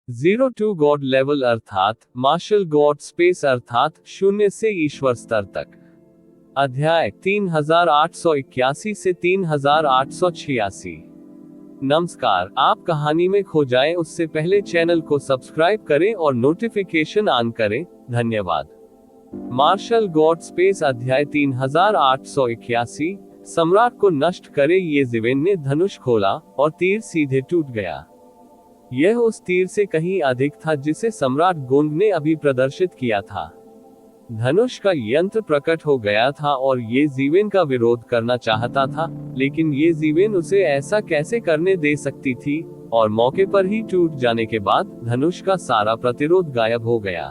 Zero to God level अर्थात martial God space अर्थात शून्य से ईश्वर स्तर तक। अध्याय 3881 से 3886। नमस्कार, आप कहानी में खो जाएं उससे पहले चैनल को सब्सक्राइब करें और नोटिफिकेशन ऑन करें। धन्यवाद। मार्शल गॉड स्पेस अध्याय 3881। सम्राट को नष्ट करे। ये जिवेन ने धनुष खोला और तीर सीधे टूट गया। यह उस तीर से कहीं अधिक था जिसे सम्राट गोंग ने अभी प्रदर्शित किया था। धनुष का यंत्र प्रकट हो गया था और ये जीवेन का विरोध करना चाहता था, लेकिन ये जीवेन उसे ऐसा कैसे करने दे सकती थी, और मौके पर ही टूट जाने के बाद धनुष का सारा प्रतिरोध गायब हो गया।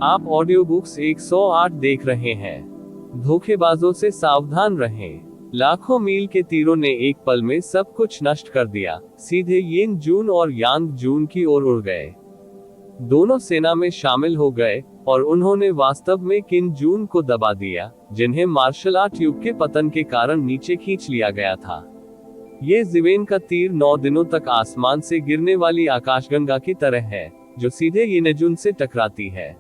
आप ऑडियो बुक्स 108 देख रहे हैं। धोखेबाजों से सावधान रहें। लाखों मील के तीरों ने एक पल में सब कुछ नष्ट कर दिया। सीधे यिन जून और यांग जून की ओर उड़ गए। दोनों सेना में शामिल हो गए और उन्होंने वास्तव में किन जून को दबा दिया, जिन्हें मार्शल आर्ट युग के पतन के कारण नीचे खींच लिया गया था। ये जिवेन का तीर 9 दिनों तक आसमान से गिरने वाली आकाशगंगा की तरह है, जो सीधे यिनजून से टकराती है।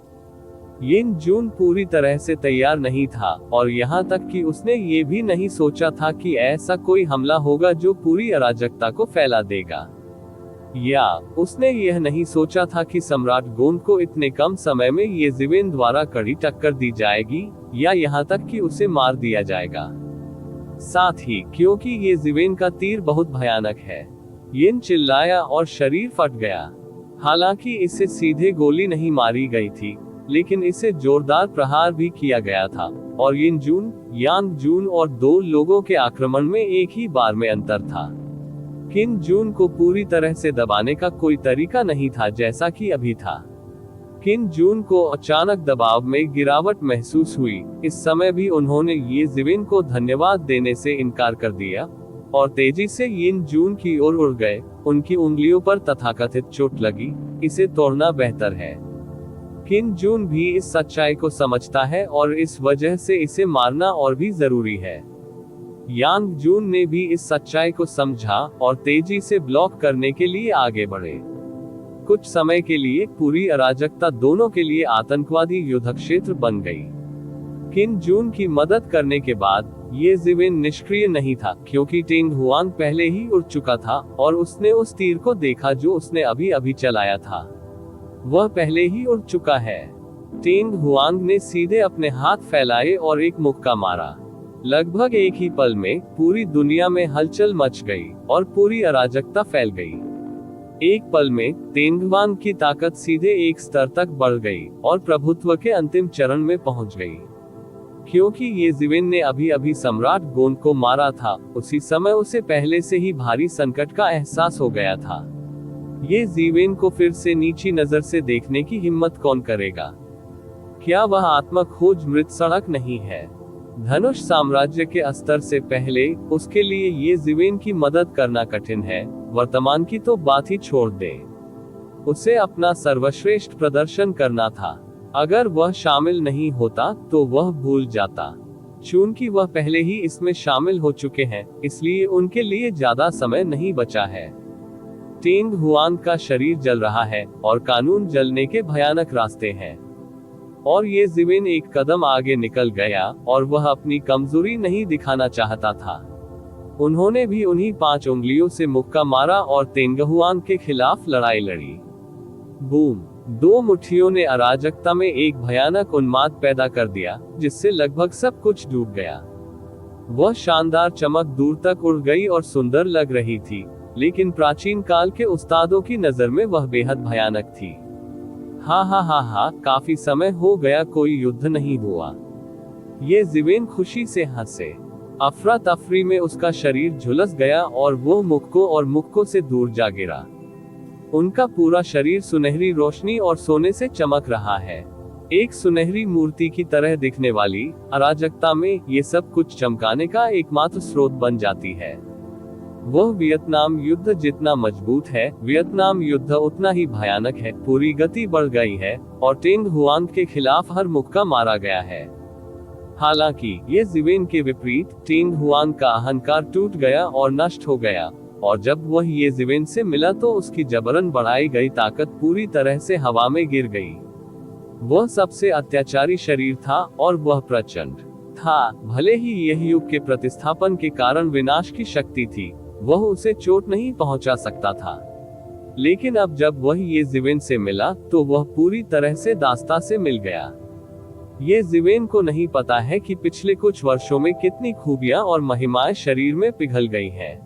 यिन जून पूरी तरह से तैयार नहीं था, और यहाँ तक कि उसने ये भी नहीं सोचा था कि ऐसा कोई हमला होगा जो पूरी अराजकता को फैला देगा। या उसने यह नहीं सोचा था कि सम्राट गोंग को इतने कम समय में ये जिवेन द्वारा कड़ी टक्कर दी जाएगी, या यहाँ तक कि उसे मार दिया जाएगा। साथ ही क्योंकि ये जिवेन का तीर बहुत भयानक है, यिन चिल्लाया और शरीर फट गया। हालांकि इसे सीधे गोली नहीं मारी गई थी, लेकिन इसे जोरदार प्रहार भी किया गया था, और यिन जून, यांग जून और 2 लोगों के आक्रमण में एक ही बार में अंतर था। किन जून को पूरी तरह से दबाने का कोई तरीका नहीं था जैसा कि अभी था। किन जून को अचानक दबाव में गिरावट महसूस हुई। इस समय भी उन्होंने ये जिवेन को धन्यवाद देने से इनकार कर दिया और तेजी से यिन जून की ओर उड़ गए। उनकी उंगलियों पर तथाकथित चोट लगी। इसे तोड़ना बेहतर है। किन जून भी इस सच्चाई को समझता है और इस वजह से इसे मारना और भी जरूरी है। यांग जून ने भी इस सच्चाई को समझा और तेजी से ब्लॉक करने के लिए आगे बढ़े। कुछ समय के लिए पूरी अराजकता दोनों के लिए आतंकवादी युद्ध क्षेत्र बन गई। किन जून की मदद करने के बाद ये जिवेन निष्क्रिय नहीं था, क्योंकि टेंग हुआंग पहले ही उड़ चुका था और उसने उस तीर को देखा जो उसने अभी अभी चलाया था। वह पहले ही उड़ चुका है। टेंग हुआंग ने सीधे अपने हाथ फैलाए और एक मुक्का मारा। लगभग एक ही पल में पूरी दुनिया में हलचल मच गई और पूरी अराजकता फैल गई। एक पल में टेंग हुआंग की ताकत सीधे एक स्तर तक बढ़ गई और प्रभुत्व के अंतिम चरण में पहुंच गई। क्योंकि ये जिवेन ने अभी अभी सम्राट गोंग को मारा था, उसी समय उसे पहले से ही भारी संकट का एहसास हो गया था। ये जिवेन को फिर से नीची नजर से देखने की हिम्मत कौन करेगा? क्या वह आत्मा खोज मृत सड़क नहीं है? धनुष साम्राज्य के अस्तर से पहले उसके लिए ये जिवेन की मदद करना कठिन है। वर्तमान की तो बात ही छोड़ दे। उसे अपना सर्वश्रेष्ठ प्रदर्शन करना था। अगर वह शामिल नहीं होता तो वह भूल जाता। चूंकि वह पहले ही इसमें शामिल हो चुके हैं, इसलिए उनके लिए ज्यादा समय नहीं बचा है। टेंग हुआंग का शरीर जल रहा है और कानून जलने के भयानक रास्ते हैं। और ये जिवेन एक कदम आगे निकल गया और वह अपनी कमजोरी नहीं दिखाना चाहता था। उन्होंने भी उन्हीं 5 उंगलियों से मुक्का मारा और टेंग हुआंग के खिलाफ लड़ाई लड़ी। बूम! 2 मुट्ठियों ने अराजकता में एक भयानक उन्माद पैदा कर दिया, जिससे लगभग सब कुछ डूब गया। वह शानदार चमक दूर तक उड़ गई और सुंदर लग रही थी, लेकिन प्राचीन काल के उस्तादों की नजर में वह बेहद भयानक थी। हा, काफी समय हो गया कोई युद्ध नहीं हुआ। ये जिवेन खुशी से हंसे। अफरा तफरी में उसका शरीर झुलस गया और वो मुक्कों से दूर जा गिरा। उनका पूरा शरीर सुनहरी रोशनी और सोने से चमक रहा है। एक सुनहरी मूर्ति की तरह दिखने वाली अराजकता में ये सब कुछ चमकाने का एकमात्र स्रोत बन जाती है। वह वियतनाम युद्ध जितना मजबूत है, वियतनाम युद्ध उतना ही भयानक है। पूरी गति बढ़ गई है और टेंग हुआंग के खिलाफ हर मुक्का मारा गया है। हालांकि ये जिवेन के विपरीत टेंग हुआंग का अहंकार टूट गया और नष्ट हो गया। और जब वह ये जिवेन से मिला तो उसकी जबरन बढ़ाई गई ताकत पूरी तरह से हवा में गिर गई। वह सबसे अत्याचारी शरीर था और वह प्रचंड था। भले ही यह युग के प्रतिस्थापन के कारण विनाश की शक्ति थी, वह उसे चोट नहीं पहुंचा सकता था। लेकिन अब जब वह ये जिवेन से मिला तो वह पूरी तरह से दास्ता से मिल गया। ये जिवेन को नहीं पता है कि पिछले कुछ वर्षों में कितनी खूबियां और महिमाएं शरीर में पिघल गई हैं।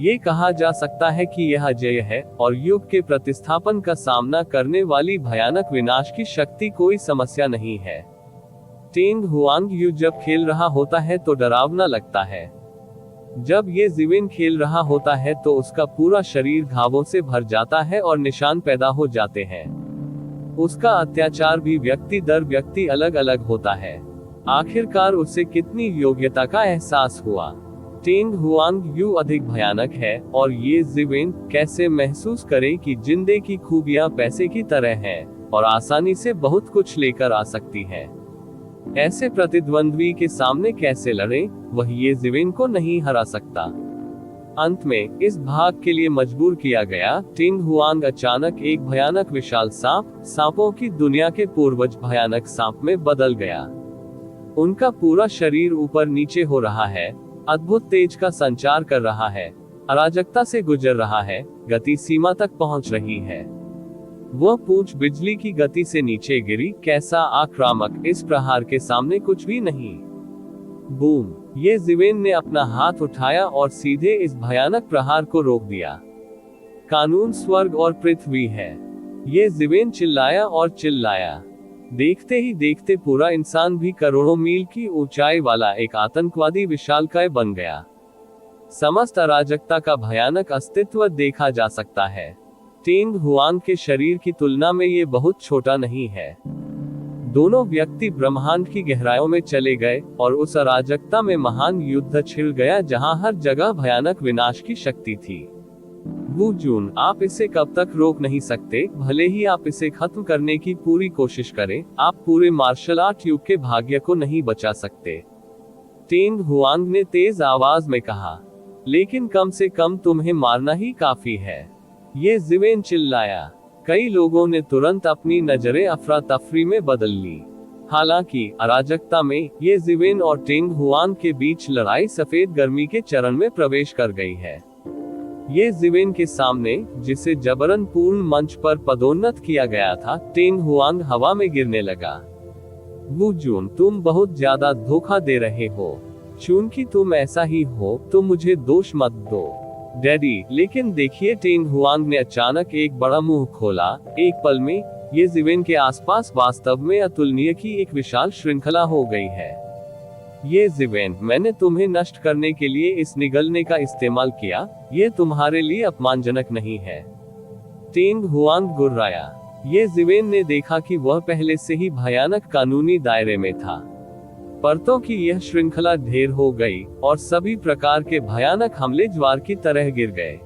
ये कहा जा सकता है कि यह अजेय है और युग के प्रतिस्थापन का सामना करने वाली भयानक विनाश की शक्ति कोई समस्या नहीं है। टेंग हुआंग यू जब खेल रहा होता है तो डरावना लगता है। जब ये जिवेन खेल रहा होता है तो उसका पूरा शरीर घावों से भर जाता है और निशान पैदा हो जाते हैं। उसका अत्याचार भी व्यक्ति दर व्यक्ति अलग अलग होता है। आखिरकार उसे कितनी योग्यता का एहसास हुआ। टेंग हुआंग यू अधिक भयानक है और ये जिवेन कैसे महसूस करे कि जिंदे की खूबियां पैसे की तरह हैं और आसानी से बहुत कुछ लेकर आ सकती है। ऐसे प्रतिद्वंद्वी के सामने कैसे लड़े, वह ये जिवेन को नहीं हरा सकता। अंत में इस भाग के लिए मजबूर किया गया। टेंग हुआंग अचानक एक भयानक विशाल सांपों की दुनिया के पूर्वज भयानक सांप में बदल गया। उनका पूरा शरीर ऊपर नीचे हो रहा है, अद्भुत तेज का संचार कर रहा है, अराजकता से गुजर रहा है, गति सीमा तक पहुंच रही है। वह पूंछ बिजली की गति से नीचे गिरी। कैसा आक्रामक, इस प्रहार के सामने कुछ भी नहीं। बूम! ये जिवेन ने अपना हाथ उठाया और सीधे इस भयानक प्रहार को रोक दिया। कानून स्वर्ग और पृथ्वी है। ये जिवेन चिल्लाया और चिल्लाया। देखते ही देखते पूरा इंसान भी करोड़ों मील की ऊंचाई वाला एक आतंकवादी विशालकाय बन गया। समस्त अराजकता का भयानक अस्तित्व देखा जा सकता है। टेंग हुआंग के शरीर की तुलना में ये बहुत छोटा नहीं है। दोनों व्यक्ति ब्रह्मांड की गहराइयों में चले गए और उस अराजकता में महान युद्ध छिड़ गया जहां हर जगह भयानक विनाश की शक्ति थी। वू जून, आप इसे कब तक रोक नहीं सकते। भले ही आप इसे खत्म करने की पूरी कोशिश करें, आप पूरे मार्शल आर्ट युग के भाग्य को नहीं बचा सकते। टेंग हुआंग ने तेज आवाज में कहा, लेकिन कम से कम तुम्हें मारना ही काफी है। ये जिवेन चिल्लाया। कई लोगों ने तुरंत अपनी नजरें अफरा तफरी में बदल ली। हालांकि अराजकता में ये जिवेन और टेंग हुआंग के बीच लड़ाई सफेद गर्मी के चरण में प्रवेश कर गई है। ये जिवेन के सामने, जिसे जबरन पूर्ण मंच पर पदोन्नत किया गया था, टेंग हुआंग हवा में गिरने लगा। वू जून, तुम बहुत ज्यादा धोखा दे रहे हो। चूंकि तुम ऐसा ही हो तो मुझे दोष मत दो डैडी। लेकिन देखिए, टेंग हुआंग ने अचानक एक बड़ा मुंह खोला। एक पल में ये जिवेन के आसपास वास्तव में अतुलनीय की एक विशाल श्रृंखला हो गई है। ये जिवेन, मैंने तुम्हें नष्ट करने के लिए इस निगलने का इस्तेमाल किया। ये तुम्हारे लिए अपमानजनक नहीं है। टेंग हुआंग गुर्राया। ये जिवेन ने देखा कि वह पहले से ही भयानक कानूनी दायरे में था। परतों की यह श्रृंखला ढेर हो गई और सभी प्रकार के भयानक हमले ज्वार की तरह गिर गए।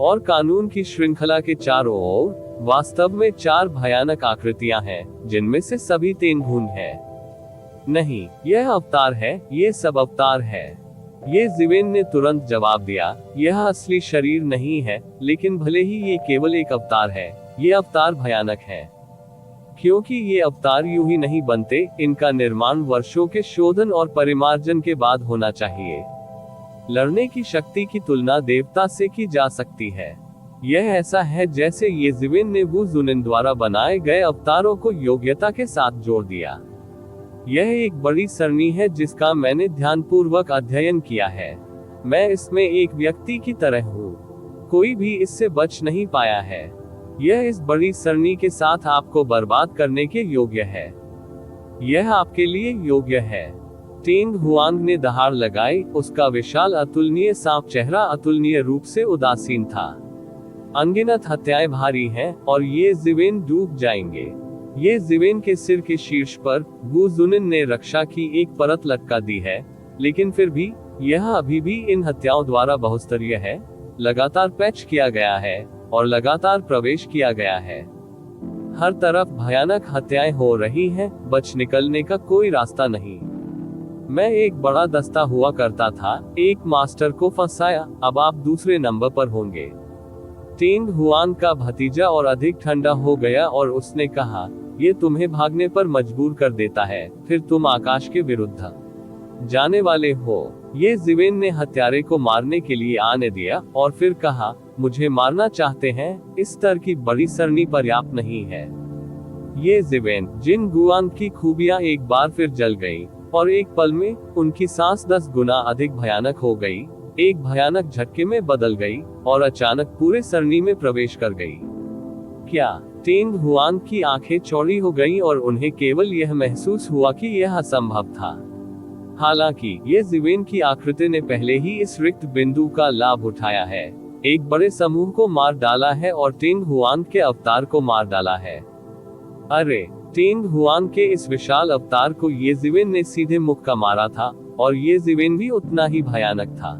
और कानून की श्रृंखला के चारों ओर वास्तव में 4 भयानक आकृतियां हैं, जिनमें से सभी तेनघून है। नहीं, यह अवतार है, ये सब अवतार है। ये जिवेन ने तुरंत जवाब दिया, यह असली शरीर नहीं है, लेकिन भले ही ये केवल एक अवतार है, ये अवतार भयानक है। क्योंकि ये अवतार यूं ही नहीं बनते, इनका निर्माण वर्षों के शोधन और परिमार्जन के बाद होना चाहिए। लड़ने की शक्ति की तुलना देवता से की जा सकती है। यह ऐसा है जैसे ये जिवेन ने वू जुनिन द्वारा बनाए गए अवतारों को योग्यता के साथ जोड़ दिया। यह एक बड़ी सरणी है जिसका मैंने ध्यानपूर्वक अध्ययन किया है। मैं इसमें एक व्यक्ति की तरह हूँ। कोई भी इससे बच नहीं पाया है। यह इस बड़ी सरणी के साथ आपको बर्बाद करने के योग्य है। यह आपके लिए योग्य है। टेंग हुआंग ने दहाड़ लगाई। उसका विशाल अतुलनीय सांप चेहरा अतुलनीय रूप से उदासीन था। अनगिनत हत्याएं भारी हैं और ये जिवेन डूब जाएंगे। ये जिवेन के सिर के शीर्ष पर वू जुनिन ने रक्षा की एक परत लटका दी है, लेकिन फिर भी यह अभी भी इन हत्याओं द्वारा बहुस्तरीय है। लगातार पैच किया गया है और लगातार प्रवेश किया गया है। हर तरफ भयानक हत्याएं हो रही हैं, बच निकलने का कोई रास्ता नहीं। मैं एक बड़ा दस्ता हुआ करता था, एक मास्टर को फंसाया, अब आप दूसरे नंबर पर होंगे। टेंग हुआन का भतीजा और अधिक ठंडा हो गया और उसने कहा, ये तुम्हें भागने पर मजबूर कर देता है, फिर तुम आकाश के विरुद्ध जाने वाले हो। ये जिवेन ने हत्यारे को मारने के लिए आने दिया और फिर कहा, मुझे मारना चाहते हैं, इस तरह की बड़ी सरनी पर्याप्त नहीं है। ये जिवेन जिन गुआन की खूबियां एक बार फिर जल गई और एक पल में उनकी सांस 10 गुना अधिक भयानक हो गई, एक भयानक झटके में बदल गई और अचानक पूरे सरनी में प्रवेश कर गई। क्या टेंग हुआन की आंखें चौड़ी हो गईं और उन्हें केवल यह महसूस हुआ कि यह असंभव था। हालांकि ये जिवेन की आकृति ने पहले ही इस रिक्त बिंदु का लाभ उठाया है, एक बड़े समूह को मार डाला है और टेंग हुआन के अवतार को मार डाला है। अरे, टेंग हुआन के इस विशाल अवतार को ये जिवेन ने सीधे मुक्का मारा था और ये जिवेन भी उतना ही भयानक था।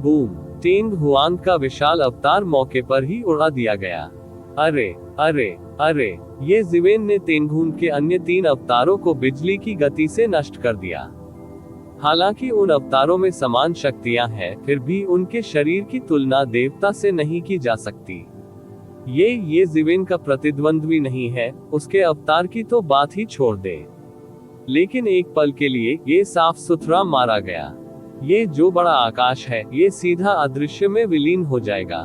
बूम! टेंग हुआन का विशाल अवतार मौके पर ही उड़ा दिया गया। अरे अरे अरे, ये जिवेन ने तेंगहून के अन्य 3 अवतारों को बिजली की गति से नष्ट कर दिया। हालांकि उन अवतारों में समान शक्तियां हैं, फिर भी उनके शरीर की तुलना देवता से नहीं की जा सकती। ये जिवेन का प्रतिद्वंद्वी नहीं है, उसके अवतार की तो बात ही छोड़ दे। लेकिन एक पल के लिए ये साफ सुथरा मारा गया। ये जो बड़ा आकाश है, ये सीधा अदृश्य में विलीन हो जाएगा।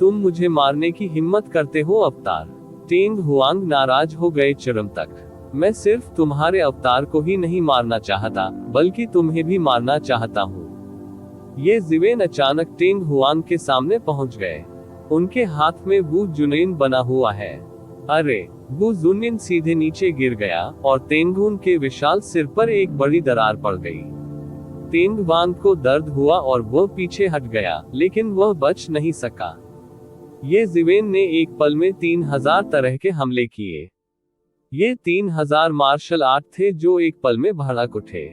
तुम मुझे मारने की हिम्मत करते हो अवतार? टेंग हुआंग नाराज हो गए चरम तक। मैं सिर्फ तुम्हारे अवतार को ही नहीं मारना चाहता, बल्कि तुम्हें भी मारना चाहता हूँ। ये जिवेन अचानक टेंग हुआंग के सामने पहुंच गए। उनके हाथ में वू जुनेन बना हुआ है। अरे, वू जुनेन सीधे नीचे गिर गया और तेंगहून के विशाल सिर पर एक बड़ी दरार पड़ गई। तेंग वांग को दर्द हुआ और वह पीछे हट गया, लेकिन वह बच नहीं सका। ये जिवेन ने एक पल में 3000 तरह के हमले किए। ये 3000 मार्शल आर्ट थे जो एक पल में भड़क उठे।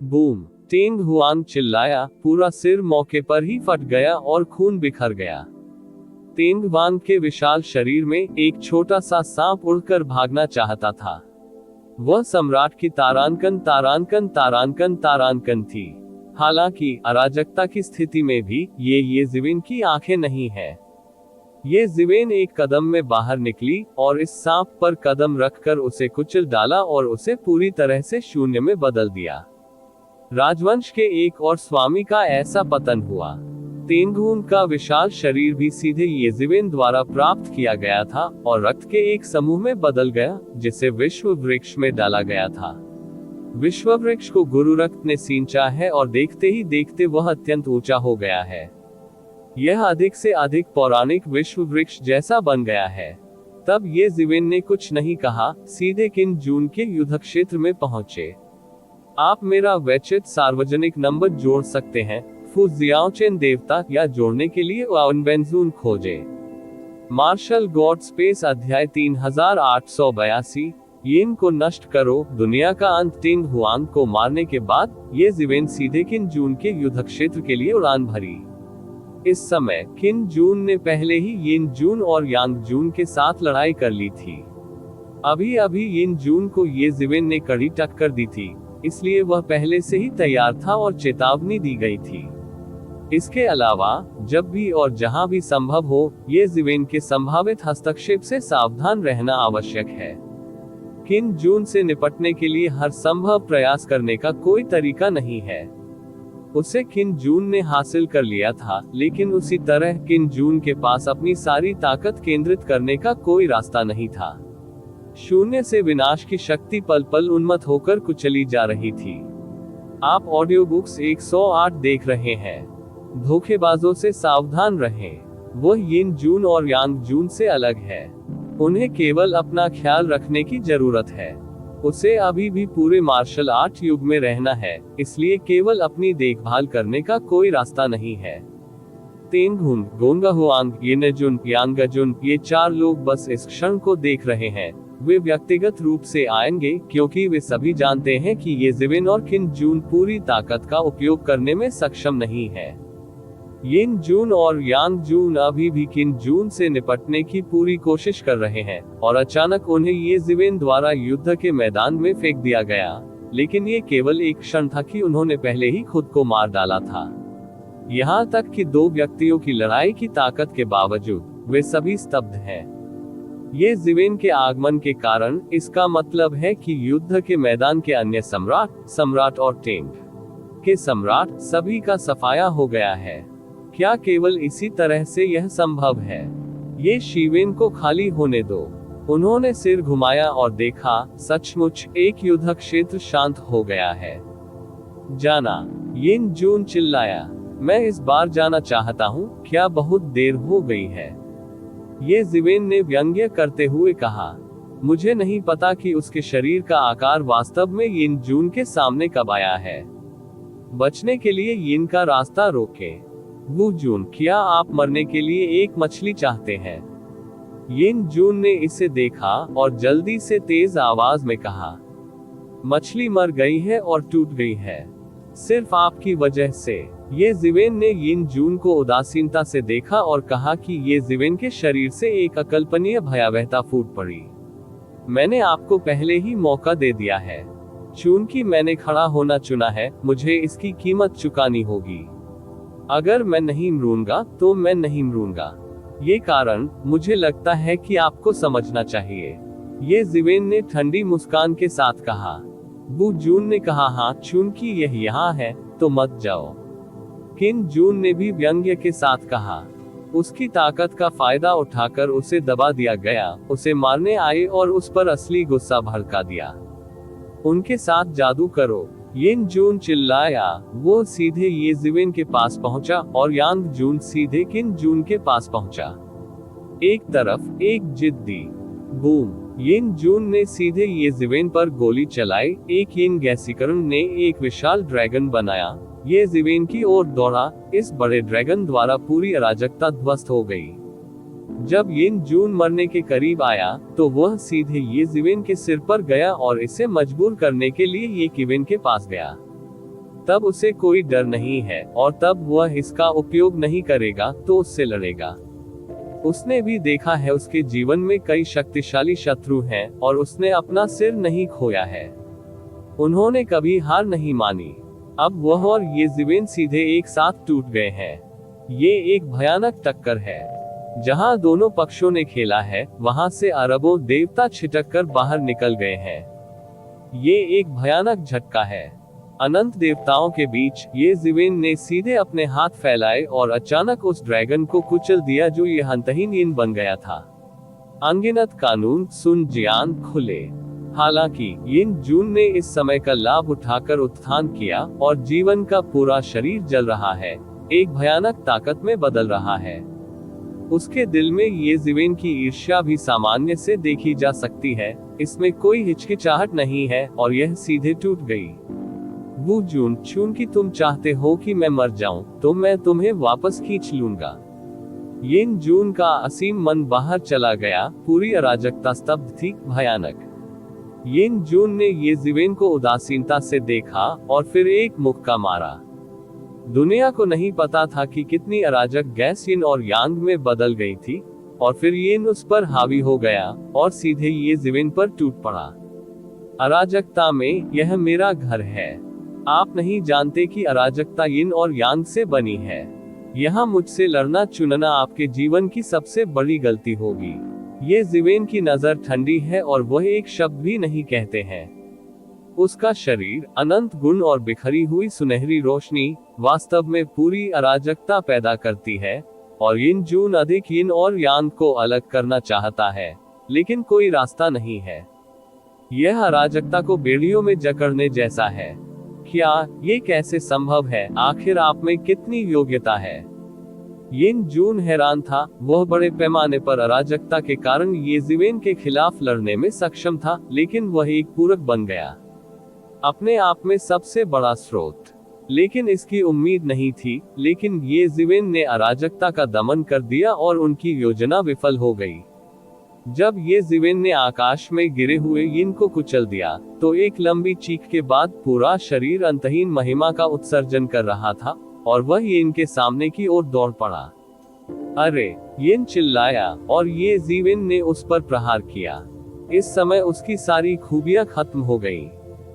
बूम! टेंग हुआंग चिल्लाया, पूरा सिर मौके पर ही फट गया और खून बिखर गया। तेंग वांग के विशाल शरीर में एक छोटा सा सांप उड़कर भागना चाहता था। वह सम्राट की तारांकन तारांकन तारांकन तारांकन थी। हालांकि अराजकता की स्थिति में भी ये जिवेन की आंखें नहीं है। ये जिवेन एक कदम में बाहर निकली और इस सांप पर कदम रखकर उसे कुचल डाला और उसे पूरी तरह से शून्य में बदल दिया। राजवंश के एक और स्वामी का ऐसा पतन हुआ। तेंगहून का विशाल शरीर भी सीधे ये जिवेन द्वारा प्राप्त किया गया था और रक्त के एक समूह में बदल गया, जिसे विश्व वृक्ष में डाला गया था। विश्व वृक्ष को गुरु रक्त ने सींचा है और देखते ही देखते वह अत्यंत ऊंचा हो गया है। यह अधिक से अधिक पौराणिक विश्व वृक्ष जैसा बन गया है। तब ये जिवेन ने कुछ नहीं कहा, सीधे किन जून के युद्ध क्षेत्र में पहुंचे। आप मेरा वैचित सार्वजनिक नंबर जोड़ सकते हैं, फू जियाओचेन देवता, या जोड़ने के लिए वाउनबेंजून खोजें। मार्शल गॉड स्पेस अध्याय 3882 यिन को नष्ट करो, दुनिया का अंत। टेंग हुआंग को मारने के बाद ये जिवेन सीधे किन जून के युद्ध क्षेत्र के लिए उड़ान भरी। इस समय किन जून ने पहले ही यिन जून और यांग जून के साथ लड़ाई कर ली थी। अभी अभी यिन जून को ये जिवेन ने कड़ी टक्कर दी थी, इसलिए वह पहले से ही तैयार था और चेतावनी दी गई थी। इसके अलावा जब भी और जहां भी संभव हो, ये जिवेन के संभावित हस्तक्षेप से सावधान रहना आवश्यक है। किन जून से निपटने के लिए हर संभव प्रयास करने का कोई तरीका नहीं है। उसे किन जून ने हासिल कर लिया था, लेकिन उसी तरह किन जून के पास अपनी सारी ताकत केंद्रित करने का कोई रास्ता नहीं था। शून्य से विनाश की शक्ति पल पल उन्मत्त होकर कुचली जा रही थी। आप ऑडियो बुक्स 108 देख रहे हैं। धोखेबाजों से सावधान रहें। वह यिन जून और यांग जून से अलग है। उन्हें केवल अपना ख्याल रखने की जरूरत है। उसे अभी भी पूरे मार्शल आर्ट युग में रहना है, इसलिए केवल अपनी देखभाल करने का कोई रास्ता नहीं है। तेंगहून, गोंगहुआंग, यिनजुन, यांगजुन, ये 4 लोग बस इस क्षण को देख रहे हैं। वे व्यक्तिगत रूप से आएंगे, क्योंकि वे सभी जानते हैं कि ये जिवेन और किन जून पूरी ताकत का उपयोग करने में सक्षम नहीं है। यिन जून और यांग जून अभी भी किन जून से निपटने की पूरी कोशिश कर रहे हैं, और अचानक उन्हें ये जिवेन द्वारा युद्ध के मैदान में फेंक दिया गया। लेकिन ये केवल एक क्षण था कि उन्होंने पहले ही खुद को मार डाला था। यहाँ तक कि दो व्यक्तियों की लड़ाई की ताकत के बावजूद वे सभी स्तब्ध हैं। ये जीवेन के आगमन के कारण, इसका मतलब है कि युद्ध के मैदान के अन्य सम्राट और टेंग के सम्राट सभी का सफाया हो गया है। क्या केवल इसी तरह से यह संभव है? ये शिवेन को खाली होने दो। उन्होंने सिर घुमाया और देखा, सचमुच एक युद्ध क्षेत्र शांत हो गया है। जाना, यिन जून चिल्लाया। मैं इस बार जाना चाहता हूँ, क्या बहुत देर हो गई है? ये जीवेन ने व्यंग्य करते हुए कहा। मुझे नहीं पता कि उसके शरीर का आकार वास्तव में यिन जून के सामने कब आया है। बचने के लिए यिन का रास्ता रोके। वू जून, क्या आप मरने के लिए एक मछली चाहते हैं? यिन जून ने इसे देखा और जल्दी से तेज आवाज में कहा, मछली मर गई है और टूट गई है, सिर्फ आपकी वजह से। ये जीवेन ने यिन जून को उदासीनता से देखा और कहा कि ये जीवेन के शरीर से एक अकल्पनीय भयावहता फूट पड़ी। मैंने आपको पहले ही मौका दे दिया है। चूंकि मैंने खड़ा होना चुना है, मुझे इसकी कीमत चुकानी होगी। अगर मैं नहीं मरूंगा तो मैं नहीं मरूंगा। ये कारण, मुझे लगता है कि आपको समझना चाहिए। ये जीवेन ने ठंडी मुस्कान के साथ कहा। वू जून ने कहा, हाँ, चूंकि यह यहाँ है तो मत जाओ। किन जून ने भी व्यंग्य के साथ कहा। उसकी ताकत का फायदा उठाकर उसे दबा दिया गया, उसे मारने आए और उस पर असली गुस्सा भड़का दिया। उनके साथ जादू करो, यिन जून चिल्लाया। वो सीधे ये जीवेन के पास पहुंचा और यांग जून सीधे किन जून के पास पहुंचा। एक तरफ एक जिद्दी बूम। यिन जून ने सीधे ये जीवेन पर गोली चलाई। एक यिन गैसीकरण ने एक विशाल ड्रैगन बनाया। ये जीवेन की ओर दौड़ा। इस बड़े ड्रैगन द्वारा पूरी अराजकता ध्वस्त हो गई। जब यिन जून मरने के करीब आया तो वह सीधे ये जीवेन के सिर पर गया और इसे मजबूर करने के लिए ये किवेन के पास गया। तब उसे कोई डर नहीं है और तब वह इसका उपयोग नहीं करेगा तो उससे लड़ेगा। उसने भी देखा है उसके जीवन में कई शक्तिशाली शत्रु हैं और उसने अपना सिर नहीं खोया है। उन्होंने कभी हार नहीं मानी। अब वह और ये जीवेन सीधे एक साथ टूट गए हैं। ये एक भयानक टक्कर है। जहां दोनों पक्षों ने खेला है, वहां से अरबों देवता छिटक कर बाहर निकल गए हैं। ये एक भयानक झटका है। अनंत देवताओं के बीच ये जीवेन ने सीधे अपने हाथ फैलाए और अचानक उस ड्रैगन को कुचल दिया जो ये अंतहीन यिन बन गया था। अनगिनत कानून सुन जियान खुले। हालांकि यिन जून ने इस समय का लाभ उठाकर उत्थान किया और जीवन का पूरा शरीर जल रहा है, एक भयानक ताकत में बदल रहा है। उसके दिल में ये जीवेन की ईर्ष्या भी सामान्य से देखी जा सकती है। इसमें कोई हिचकिचाहट नहीं है और यह सीधे टूट गई। वू जून, चूंकि तुम चाहते हो कि मैं मर जाऊं, तो मैं तुम्हें वापस खींच लूंगा। यिन जून का असीम मन बाहर चला गया। पूरी अराजकता स्तब्ध थी, भयानक। यिन जून ने ये जीवेन को उदासीनता से देखा और फिर एक मुक्का मारा। दुनिया को नहीं पता था कि कितनी अराजक गैस यिन और यांग में बदल गई थी, और फिर यिन उस पर हावी हो गया और सीधे ये जीवेन पर टूट पड़ा। अराजकता में, यह मेरा घर है। आप नहीं जानते कि अराजकता यिन और यांग से बनी है। यहाँ मुझसे लड़ना चुनना आपके जीवन की सबसे बड़ी गलती होगी। ये जीवेन की नजर ठंडी है और वह एक शब्द भी नहीं कहते हैं। उसका शरीर, अनंत गुण और बिखरी हुई सुनहरी रोशनी, वास्तव में पूरी अराजकता पैदा करती है। और यिन जून अधिक यिन और यांग को अलग करना चाहता है, लेकिन कोई रास्ता नहीं है। यह अराजकता को बेड़ियों में जकड़ने जैसा है। क्या ये कैसे संभव है? आखिर आप में कितनी योग्यता है? यिन जून हैरान था। वह बड़े पैमाने पर अराजकता के कारण ये जीवेन के खिलाफ लड़ने में सक्षम था, लेकिन वह एक पूरक बन गया, अपने आप में सबसे बड़ा स्रोत। लेकिन इसकी उम्मीद नहीं थी। लेकिन ये जीवेन ने अराजकता का दमन कर दिया और उनकी योजना विफल हो गई। जब ये जीवेन ने आकाश में गिरे हुए यिन को कुचल दिया, तो एक लंबी चीख के बाद पूरा शरीर अंतहीन महिमा का उत्सर्जन कर रहा था और वह यिन के सामने की ओर दौड़ पड़ा। अरे! यिन चिल्लाया और ये जीवेन ने उस पर प्रहार किया। इस समय उसकी सारी खूबियां खत्म हो गई।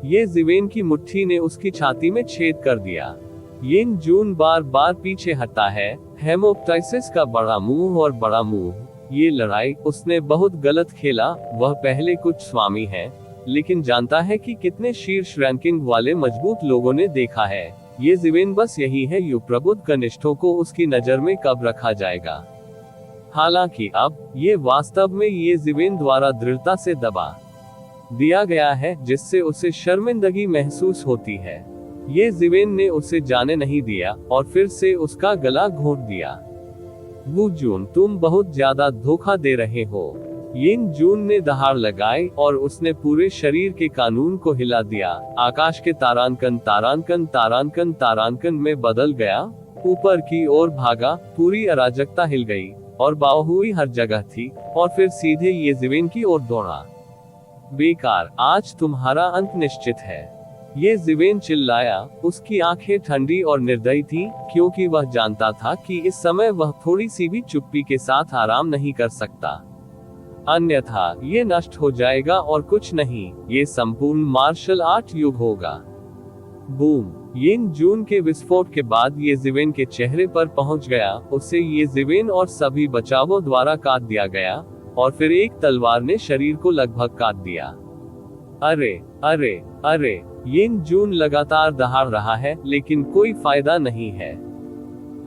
ये जिवेन की मुट्ठी ने उसकी छाती में छेद कर दिया। यिन जून बार बार पीछे हटता है। हेमोप्टाइसिस का बड़ा मुंह और बड़ा मुंह। ये लड़ाई उसने बहुत गलत खेला। वह पहले कुछ स्वामी है, लेकिन जानता है कि कितने शीर्ष रैंकिंग वाले मजबूत लोगों ने देखा है। ये जिवेन बस यही है, युग प्रबुद्ध कनिष्ठों को उसकी नजर में कब रखा जाएगा। हालांकि अब ये वास्तव में ये जिवेन द्वारा दृढ़ता से दबा दिया गया है, जिससे उसे शर्मिंदगी महसूस होती है। ये जिवेन ने उसे जाने नहीं दिया और फिर से उसका गला घोंट दिया। वू जून, तुम बहुत ज्यादा धोखा दे रहे हो। यिन जून ने दहाड़ लगाई और उसने पूरे शरीर के कानून को हिला दिया। आकाश के तारांकन तारांकन तारांकन तारांकन में बदल गया। ऊपर की ओर भागा। पूरी अराजकता हिल गई और बाहुई हर जगह थी और फिर सीधे ये जिवेन की ओर दौड़ा। बेकार, आज तुम्हारा अंत निश्चित है। ये जिवेन चिल्लाया। उसकी आंखें ठंडी और निर्दयी थी, क्योंकि वह जानता था कि इस समय वह थोड़ी सी भी चुप्पी के साथ आराम नहीं कर सकता, अन्यथा ये नष्ट हो जाएगा और कुछ नहीं, ये संपूर्ण मार्शल आर्ट युग होगा। बूम! यिन जून के विस्फोट के बाद ये जिवेन के चेहरे पर पहुंच गया। उसे ये जिवेन और सभी बचावों द्वारा काट दिया गया और फिर एक तलवार ने शरीर को लगभग काट दिया। अरे अरे अरे! यिन जून लगातार दहाड़ रहा है, लेकिन कोई फायदा नहीं है।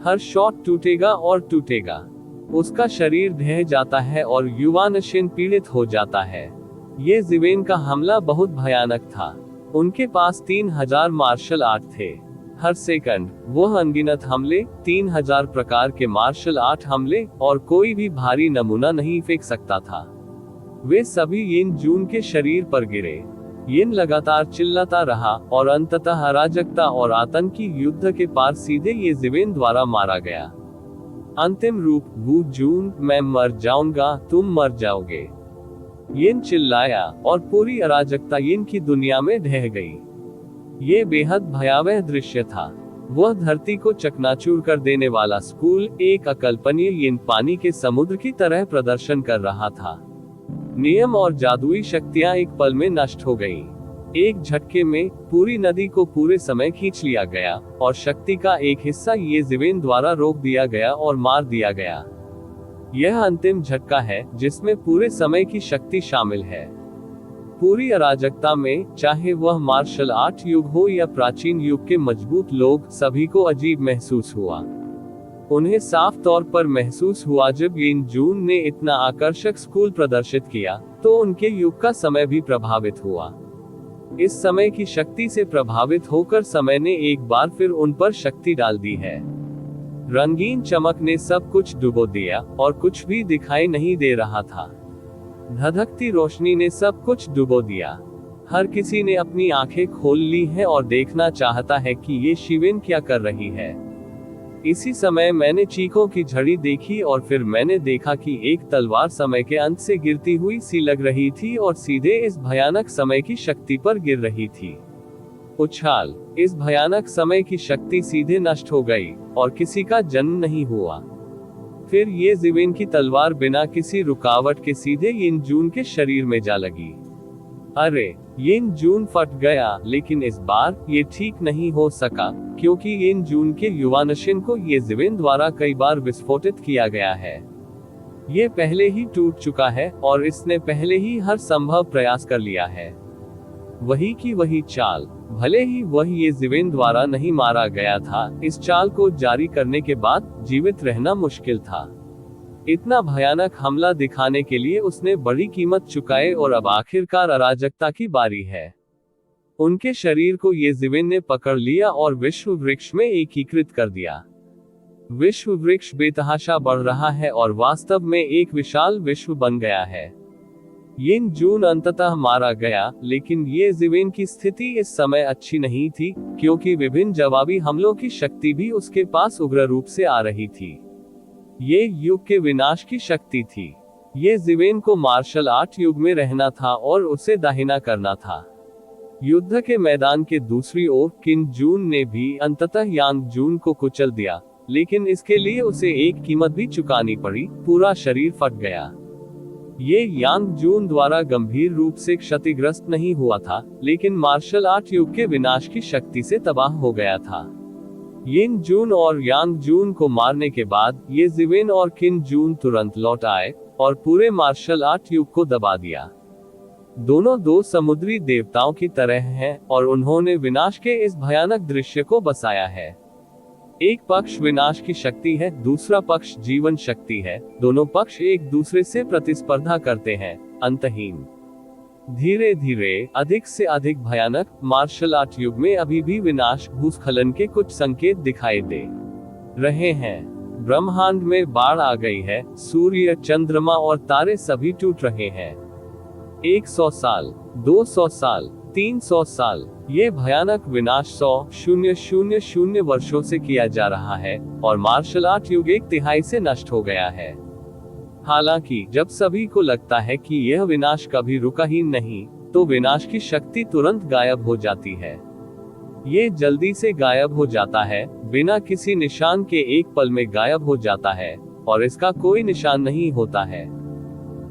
हर शॉट टूटेगा और टूटेगा। उसका शरीर ढह जाता है और युवा नशिन पीड़ित हो जाता है। ये जिवेन का हमला बहुत भयानक था। उनके पास 3000 मार्शल आर्ट थे। हर सेकंड वह अनगिनत हमले, 3000 प्रकार के मार्शल आर्ट हमले, और कोई भी भारी नमूना नहीं फेंक सकता था। वे सभी यिन जून के शरीर पर गिरे। यिन लगातार चिल्लाता रहा और अंततः अराजकता और आतंकी युद्ध के पार सीधे ये जिवेन द्वारा मारा गया। अंतिम रूप, वू जून, मैं मर जाऊंगा, तुम मर जाओगे। यिन चिल्लाया और पूरी अराजकता यिन की दुनिया में ढह गई। ये बेहद भयावह दृश्य था। वह धरती को चकनाचूर कर देने वाला स्कूल एक अकल्पनीय यिन पानी के समुद्र की तरह प्रदर्शन कर रहा था। नियम और जादुई शक्तियां एक पल में नष्ट हो गईं। एक झटके में पूरी नदी को पूरे समय खींच लिया गया और शक्ति का एक हिस्सा ये जिवेन द्वारा रोक दिया गया और मार दिया गया। यह अंतिम झटका है जिसमें पूरे समय की शक्ति शामिल है। पूरी अराजकता में, चाहे वह मार्शल आर्ट युग हो या प्राचीन युग के मजबूत लोग, सभी को अजीब महसूस हुआ। उन्हें साफ तौर पर महसूस हुआ जब यिन जून ने इतना आकर्षक स्कूल प्रदर्शित किया, तो उनके युग का समय भी प्रभावित हुआ। इस समय की शक्ति से प्रभावित होकर समय ने एक बार फिर उन पर शक्ति डाल दी है। रंगीन चमक ने सब कुछ डुबो दिया और कुछ भी दिखाई नहीं दे रहा था। धधकती रोशनी ने सब कुछ डुबो दिया। हर किसी ने अपनी आंखें खोल ली है और देखना चाहता है कि ये शिवेन क्या कर रही है। इसी समय मैंने चीखों की झड़ी देखी और फिर मैंने देखा कि एक तलवार समय के अंत से गिरती हुई सी लग रही थी और सीधे इस भयानक समय की शक्ति पर गिर रही थी। उछाल! इस भयानक समय की शक्ति सीधे नष्ट हो गई और किसी का जन्म नहीं हुआ। फिर ये जिवेन की तलवार बिना किसी रुकावट के सीधे यिन जून के शरीर में जा लगी। अरे! यिन जून फट गया, लेकिन इस बार ये ठीक नहीं हो सका, क्योंकि यिन जून के युवा नशिन को ये जिवेन द्वारा कई बार विस्फोटित किया गया है। ये पहले ही टूट चुका है और इसने पहले ही हर संभव प्रयास कर लिया है। वही की वही चाल। भले ही वह ये जिवेन द्वारा नहीं मारा गया था, इस चाल को जारी करने के बाद जीवित रहना मुश्किल था। इतना भयानक हमला दिखाने के लिए उसने बड़ी कीमत चुकाई और अब आखिरकार अराजकता की बारी है। उनके शरीर को ये जिवेन ने पकड़ लिया और विश्व वृक्ष में एकीकृत कर दिया। विश्व वृक्ष बेतहाशा बढ़ रहा है और वास्तव में एक विशाल विश्व बन गया है। यिन जून अंततः मारा गया, लेकिन ये जिवेन की स्थिति इस समय अच्छी नहीं थी, क्योंकि विभिन्न जवाबी हमलों की शक्ति भी उसके पास उग्र रूप से आ रही थी। ये युग के विनाश की शक्ति थी। ये जिवेन को मार्शल आर्ट युग में रहना था और उसे दाहिना करना था। युद्ध के मैदान के दूसरी ओर किन जून ने भी अंततः यांग जून को कुचल दिया, लेकिन इसके लिए उसे एक कीमत भी चुकानी पड़ी। पूरा शरीर फट गया। ये यांग जून द्वारा गंभीर रूप से क्षतिग्रस्त नहीं हुआ था, लेकिन मार्शल आर्ट युग के विनाश की शक्ति से तबाह हो गया था। यिन जून और यांग जून को मारने के बाद ये जिवेन और किन जून तुरंत लौट आए और पूरे मार्शल आर्ट युग को दबा दिया। दोनों दो समुद्री देवताओं की तरह हैं और उन्होंने विनाश के इस भयानक दृश्य को बसाया है। एक पक्ष विनाश की शक्ति है, दूसरा पक्ष जीवन शक्ति है। दोनों पक्ष एक दूसरे से प्रतिस्पर्धा करते हैं, अंतहीन। धीरे धीरे अधिक से अधिक भयानक मार्शल आर्ट युग में अभी भी विनाश भूस्खलन के कुछ संकेत दिखाई दे रहे हैं। ब्रह्मांड में बाढ़ आ गई है, सूर्य, चंद्रमा और तारे सभी टूट रहे हैं। 100 साल, 200 साल, 300 साल, ये भयानक विनाश 100,000 वर्षों से किया जा रहा है और मार्शल आर्ट युग 1/3 से नष्ट हो गया है। हालांकि जब सभी को लगता है कि यह विनाश कभी रुका ही नहीं, तो विनाश की शक्ति तुरंत गायब हो जाती है। ये जल्दी से गायब हो जाता है, बिना किसी निशान के एक पल में गायब हो जाता है और इसका कोई निशान नहीं होता है।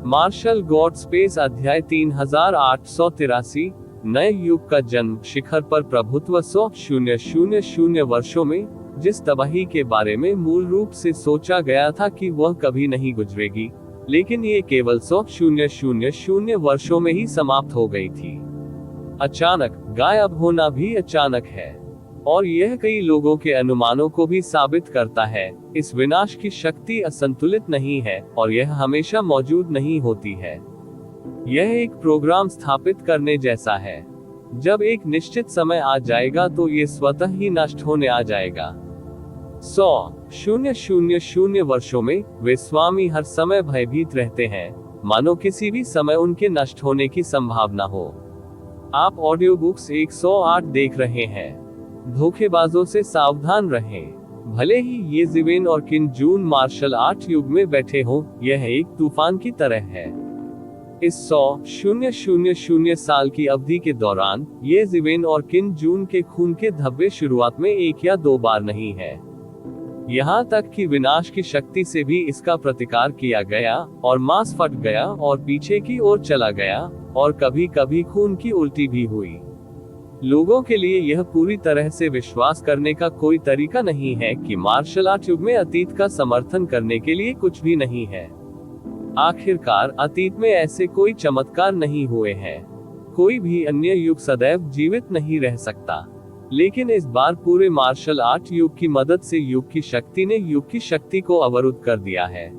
मार्शल गॉड स्पेस अध्याय 3883, नए युग का जन्म। शिखर पर प्रभुत्व 100,000 वर्षों में, जिस तबाही के बारे में मूल रूप से सोचा गया था कि वह कभी नहीं गुजरेगी, लेकिन ये केवल 100,000 वर्षों में ही समाप्त हो गई थी। अचानक गायब होना भी अचानक है, और यह कई लोगों के अनुमानों को भी साबित करता है। इस विनाश की शक्ति असंतुलित नहीं है और यह हमेशा मौजूद नहीं होती है। यह एक प्रोग्राम स्थापित करने जैसा है। जब एक निश्चित समय आ जाएगा तो ये स्वतः ही नष्ट होने आ जाएगा। 100,000 वर्षों में वे स्वामी हर समय भयभीत रहते हैं, मानो किसी भी समय उनके नष्ट होने की संभावना हो। आप ऑडियो बुक्स 108 देख रहे हैं। धोखेबाजों से सावधान रहें। भले ही ये जिवेन और किन जून मार्शल आर्ट युग में बैठे हों, यह एक तूफान की तरह है। इस 100,000 साल की अवधि के दौरान ये जिवेन और किन जून के खून के धब्बे शुरुआत में 1 या 2 बार नहीं है। यहाँ तक कि विनाश की शक्ति से भी इसका प्रतिकार किया गया और मांस फट गया और पीछे की ओर चला गया, और कभी कभी खून की उल्टी भी हुई। लोगों के लिए यह पूरी तरह से विश्वास करने का कोई तरीका नहीं है कि मार्शल आर्ट युग में अतीत का समर्थन करने के लिए कुछ भी नहीं है। आखिरकार अतीत में ऐसे कोई चमत्कार नहीं हुए हैं। कोई भी अन्य युग सदैव जीवित नहीं रह सकता, लेकिन इस बार पूरे मार्शल आर्ट युग की मदद से युग की शक्ति ने युग की शक्ति को अवरुद्ध कर दिया है।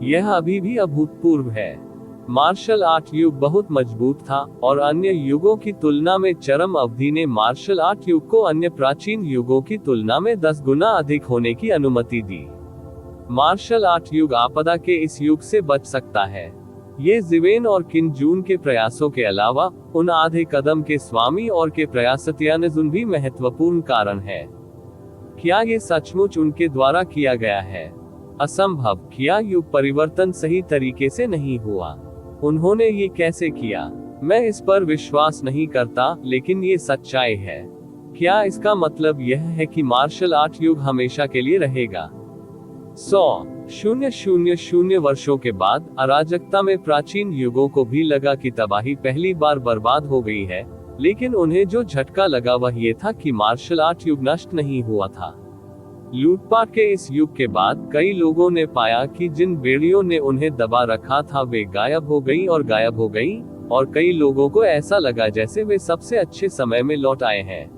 यह अभी भी अभूतपूर्व है। मार्शल आर्ट युग बहुत मजबूत था और अन्य युगों की तुलना में चरम अवधि ने मार्शल आर्ट युग को अन्य प्राचीन युगों की तुलना में 10 गुना अधिक होने की अनुमति दी। मार्शल आर्ट युग आपदा के इस युग से बच सकता है। ये जिवेन और किन जून के प्रयासों के अलावा उन आधे कदम के स्वामी और के प्रयासत्यानजुन भी महत्वपूर्ण कारण है। क्या ये सचमुच उनके द्वारा किया गया है? असंभव। क्या युग परिवर्तन सही तरीके से नहीं हुआ? उन्होंने ये कैसे किया? मैं इस पर विश्वास नहीं करता, लेकिन ये सच्चाई है। क्या इसका मतलब यह है कि मार्शल आर्ट युग हमेशा के लिए रहेगा? 100,000 वर्षों के बाद अराजकता में प्राचीन युगों को भी लगा कि तबाही पहली बार बर्बाद हो गई है, लेकिन उन्हें जो झटका लगा वह ये था कि मार्शल आर्ट युग नष्ट नहीं हुआ था। लूटपाट के इस युग के बाद कई लोगों ने पाया कि जिन बेड़ियों ने उन्हें दबा रखा था वे गायब हो गई, और कई लोगों को ऐसा लगा जैसे वे सबसे अच्छे समय में लौट आए हैं।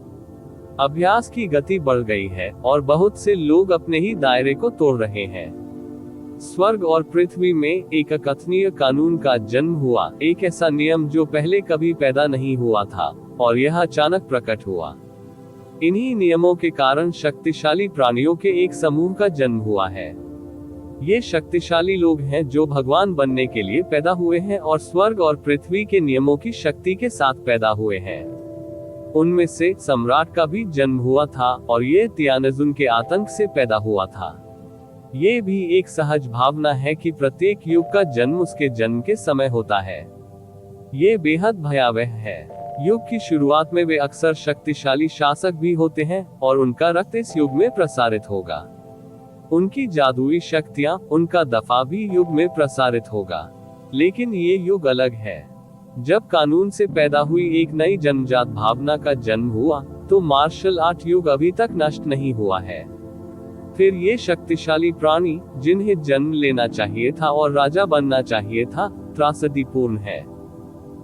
अभ्यास की गति बढ़ गई है और बहुत से लोग अपने ही दायरे को तोड़ रहे हैं। स्वर्ग और पृथ्वी में एक अकथनीय कानून का जन्म हुआ, एक ऐसा नियम जो पहले कभी पैदा नहीं हुआ था और यह अचानक प्रकट हुआ। इन्हीं नियमों के कारण शक्तिशाली प्राणियों के एक समूह का जन्म हुआ है। ये शक्तिशाली लोग हैं जो भगवान बनने के लिए पैदा हुए हैं और स्वर्ग और पृथ्वी के नियमों की शक्ति के साथ पैदा हुए हैं। उनमें से सम्राट का भी जन्म हुआ था और ये तियानजुन के आतंक से पैदा हुआ था। ये भी एक सहज भावना है कि प्रत्येक युग का जन्म उसके जन्म के समय होता है। ये बेहद भयावह है। युग की शुरुआत में वे अक्सर शक्तिशाली शासक भी होते हैं और उनका रक्त इस युग में प्रसारित होगा। उनकी जादुई शक्तियां, उनका दफा भी युग में प्रसारित होगा। लेकिन ये युग अलग है। जब कानून से पैदा हुई एक नई जन्मजात भावना का जन्म हुआ, तो मार्शल आर्ट युग अभी तक नष्ट नहीं हुआ है। फिर ये शक्तिशाली प्राणी, जिन्हें जन्म लेना चाहिए था और राजा बनना चाहिए था, त्रासदीपूर्ण है।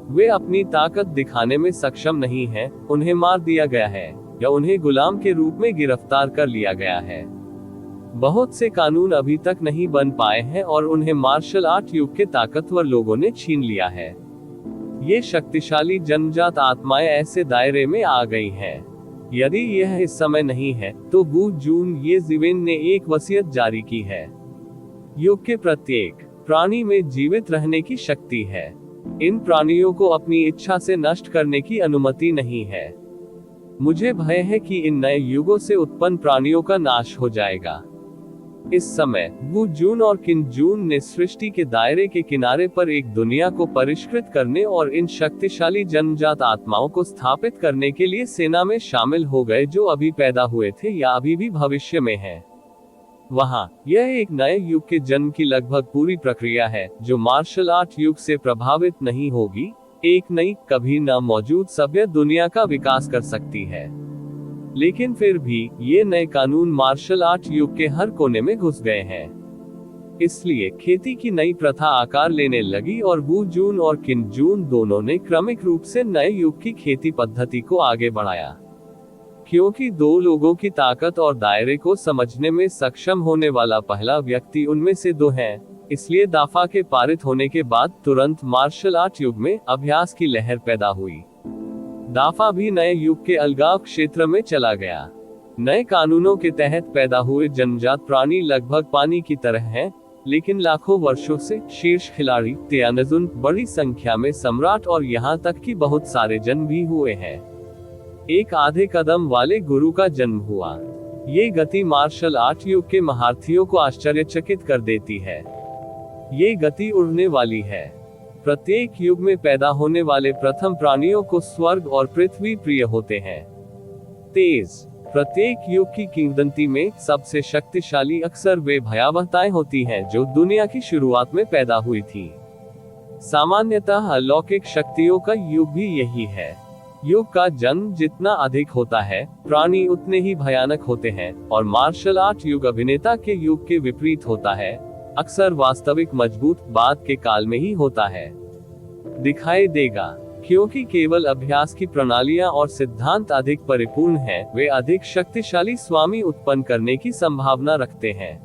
वे अपनी ताकत दिखाने में सक्षम नहीं हैं, उन्हें मार दिया गया है या उन्हें गुलाम के रूप में गिरफ्तार कर लिया गया है। बहुत से कानून अभी तक नहीं बन पाए हैं और उन्हें मार्शल आर्ट युग के ताकतवर लोगों ने छीन लिया है। ये शक्तिशाली जन्मजात आत्माएं ऐसे दायरे में आ गई हैं। यदि यह इस समय नहीं है, तो वू जून ये जीवेन ने एक वसीयत जारी की है। युग के प्रत्येक प्राणी में जीवित रहने की शक्ति है। इन प्राणियों को अपनी इच्छा से नष्ट करने की अनुमति नहीं है। मुझे भय है कि इन नए युगों से उत्पन्न प्राणियों का नाश हो जाएगा। इस समय वू जून और किन जून ने सृष्टि के दायरे के किनारे पर एक दुनिया को परिष्कृत करने और इन शक्तिशाली जन्मजात आत्माओं को स्थापित करने के लिए सेना में शामिल हो गए, जो अभी पैदा हुए थे या अभी भी भविष्य में हैं। वहां यह एक नए युग के जन्म की लगभग पूरी प्रक्रिया है, जो मार्शल आर्ट युग से प्रभावित नहीं होगी। एक नई, कभी न मौजूद सभ्य दुनिया का विकास कर सकती है। लेकिन फिर भी ये नए कानून मार्शल आर्ट युग के हर कोने में घुस गए हैं। इसलिए खेती की नई प्रथा आकार लेने लगी और वू जून और किन जून दोनों ने क्रमिक रूप से नए युग की खेती पद्धति को आगे बढ़ाया। क्योंकि दो लोगों की ताकत और दायरे को समझने में सक्षम होने वाला पहला व्यक्ति उनमें से दो है, इसलिए दाफा के पारित होने के बाद तुरंत मार्शल आर्ट युग में अभ्यास की लहर पैदा हुई। दाफा भी नए युग के अलगाव क्षेत्र में चला गया। नए कानूनों के तहत पैदा हुए जन्मजात प्राणी लगभग पानी की तरह हैं, लेकिन लाखों वर्षों से शीर्ष खिलाड़ी त्यानजुन, बड़ी संख्या में सम्राट और यहाँ तक कि बहुत सारे जन्म भी हुए हैं। एक आधे कदम वाले गुरु का जन्म हुआ। ये गति मार्शल आर्ट युग के महारथियों को आश्चर्यचकित कर देती है। ये गति उड़ने वाली है। प्रत्येक युग में पैदा होने वाले प्रथम प्राणियों को स्वर्ग और पृथ्वी प्रिय होते हैं। तेज प्रत्येक युग की किंवदंती में सबसे शक्तिशाली अक्सर वे भयावहताएं होती हैं जो दुनिया की शुरुआत में पैदा हुई थी। सामान्यतः अलौकिक शक्तियों का युग भी यही है। युग का जन्म जितना अधिक होता है, प्राणी उतने ही भयानक होते हैं, और मार्शल आर्ट युग अभिनेता के युग के विपरीत होता है। अक्सर वास्तविक मजबूत बाद के काल में ही होता है। दिखाई देगा, क्योंकि केवल अभ्यास की प्रणालियां और सिद्धांत अधिक परिपूर्ण हैं, वे अधिक शक्तिशाली स्वामी उत्पन्न करने की संभावना रखते हैं।